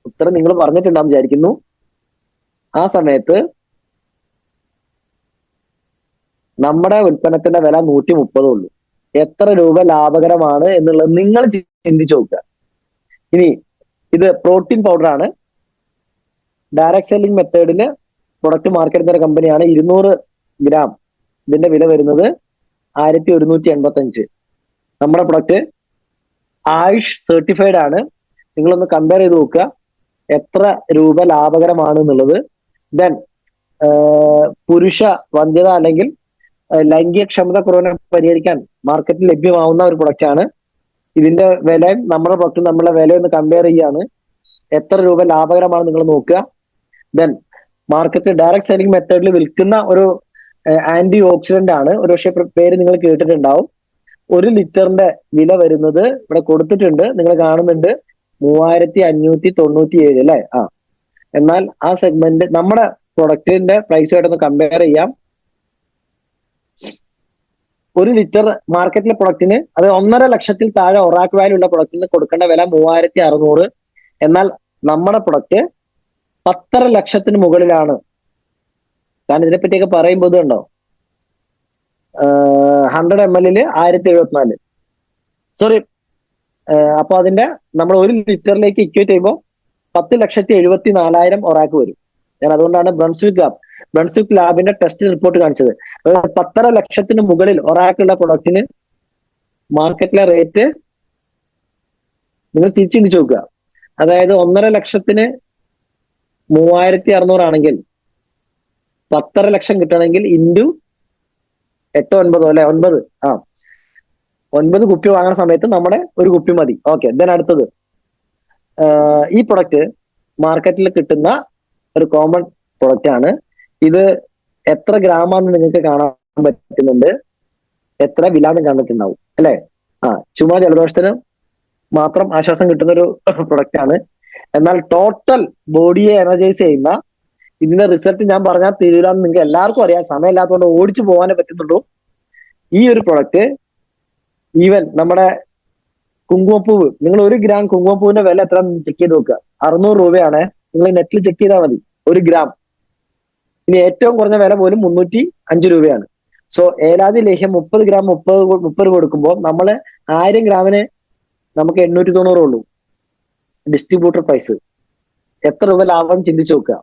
ഉത്തരം നിങ്ങൾ പറഞ്ഞിട്ടുണ്ടാവും വിചാരിക്കുന്നു. ആ സമയത്ത് നമ്മുടെ ഉൽപ്പന്നത്തിന്റെ വില 130 ഉള്ളൂ. എത്ര രൂപ ലാഭകരമാണ് എന്നുള്ളത് നിങ്ങൾ ചിന്തിച്ചു നോക്കുക. ഇനി ഇത് പ്രോട്ടീൻ പൗഡർ ആണ്. ഡയറക്ട് സെല്ലിംഗ് മെത്തേഡില് പ്രൊഡക്റ്റ് മാർക്കറ്റ് ചെയ്യുന്ന കമ്പനിയാണ്. 200 ഗ്രാം ഇതിന്റെ വില വരുന്നത് 1185. നമ്മുടെ പ്രൊഡക്റ്റ് ആയുഷ് സർട്ടിഫൈഡ് ആണ്. നിങ്ങളൊന്ന് കമ്പയർ ചെയ്ത് നോക്കുക എത്ര രൂപ ലാഭകരമാണ് എന്നുള്ളത്. ദെൻ പുരുഷ വന്ധ്യത അല്ലെങ്കിൽ ലൈംഗിക ക്ഷമത കുറവിനെ പരിഹരിക്കാൻ മാർക്കറ്റിൽ ലഭ്യമാവുന്ന ഒരു പ്രൊഡക്റ്റ് ആണ്. ഇതിന്റെ വിലയും നമ്മുടെ പ്രൊഡക്റ്റും തമ്മിലുള്ള വില ഒന്ന് കമ്പയർ ചെയ്യാണ്. എത്ര രൂപ ലാഭകരമാണ് നിങ്ങൾ നോക്കുക. ദെൻ മാർക്കറ്റ് ഡയറക്ട് സെല്ലിംഗ് മെത്തേഡിൽ വിൽക്കുന്ന ഒരു ആന്റി ഓക്സിഡന്റ് ആണ്. ഒരു പക്ഷേ പേര് നിങ്ങൾ കേട്ടിട്ടുണ്ടാവും. 1 ലിറ്ററിന്റെ വില വരുന്നത് ഇവിടെ കൊടുത്തിട്ടുണ്ട്, നിങ്ങൾ കാണുന്നുണ്ട്, 3597 അല്ലെ. എന്നാൽ ആ സെഗ്മെന്റ് നമ്മുടെ പ്രൊഡക്റ്റിന്റെ പ്രൈസുമായിട്ടൊന്ന് കമ്പയർ ചെയ്യാം. 1 ലിറ്റർ മാർക്കറ്റിലെ പ്രൊഡക്റ്റിന്, അത് 1.5 ലക്ഷത്തിൽ താഴെ ഒറാക്ക് വാല്യൂ ഉള്ള പ്രൊഡക്റ്റിന് കൊടുക്കേണ്ട വില 3600. എന്നാൽ നമ്മുടെ പ്രൊഡക്റ്റ് 10.5 ലക്ഷത്തിന് മുകളിലാണ്. കാരണം ഇതിനെപ്പറ്റിയൊക്കെ പറയുമ്പോൾ ഇതുണ്ടോ, 100 ml 1074. സോറി, അപ്പൊ അതിന്റെ നമ്മൾ 1 ലിറ്ററിലേക്ക് ഇക്വേറ്റ് ചെയ്യുമ്പോൾ 10,74,000 ഒറാക്ക് വരും. ഞാൻ അതുകൊണ്ടാണ് ബ്രൺസ്വിക് ലാബിന്റെ ടെസ്റ്റ് റിപ്പോർട്ട് കാണിച്ചത്. 10.5 ലക്ഷത്തിന് മുകളിൽ ഒറാക്കുള്ള പ്രൊഡക്റ്റിന് മാർക്കറ്റിലെ റേറ്റ് നിങ്ങൾ തിരിച്ചിടിച്ചു നോക്കുക. അതായത് 1.5 ലക്ഷത്തിന് 3600 ആണെങ്കിൽ 10.5 ലക്ഷം കിട്ടണമെങ്കിൽ ഇൻറ്റു 8 9 അല്ലെ, 9 കുപ്പി വാങ്ങുന്ന സമയത്ത് നമ്മുടെ ഒരു കുപ്പി മതി. ഓക്കെ, ദെൻ അടുത്തത്, ഈ പ്രൊഡക്റ്റ് മാർക്കറ്റിൽ കിട്ടുന്ന ഒരു കോമൺ പ്രൊഡക്റ്റ് ആണ്. ഇത് എത്ര ഗ്രാമാന്ന് നിങ്ങൾക്ക് കാണാൻ പറ്റുന്നുണ്ട്, എത്ര വിലാന്ന് കണ്ടിട്ടുണ്ടാവും അല്ലെ. ചുമ ജലദോഷത്തിന് മാത്രം ആശ്വാസം കിട്ടുന്ന ഒരു പ്രൊഡക്റ്റ് ആണ്. എന്നാൽ ടോട്ടൽ ബോഡിയെ എനർജൈസ് ചെയ്യുന്ന ഇതിന്റെ റിസൾട്ട് ഞാൻ പറഞ്ഞാൽ തീരാന്ന് നിങ്ങൾക്ക് എല്ലാവർക്കും അറിയാം. സമയമില്ലാത്തതുകൊണ്ട് ഓടിച്ചു പോകാനേ പറ്റുന്നുള്ളൂ. ഈ ഒരു പ്രൊഡക്റ്റ് ഈവൻ നമ്മുടെ കുങ്കുമപ്പൂവ്, നിങ്ങൾ 1 ഗ്രാം കുങ്കുമപ്പൂവിന്റെ വില എത്ര ചെക്ക് ചെയ്ത് നോക്കുക, 600 രൂപയാണ്. നിങ്ങൾ നെറ്റിൽ ചെക്ക് ചെയ്താൽ മതി 1 ഗ്രാം. ഇനി ഏറ്റവും കുറഞ്ഞ വില പോലും 305 രൂപയാണ്. സോ ഏലാദി ലേഹ്യം 30 ഗ്രാം 30 കൊടുക്കുമ്പോൾ നമ്മള് 1000 ഗ്രാമിന് നമുക്ക് 890 ഉള്ളൂ ഡിസ്ട്രിബ്യൂട്ടർ പ്രൈസ്. എത്ര രൂപ ലാഭം ചിന്തിച്ചു നോക്കുക.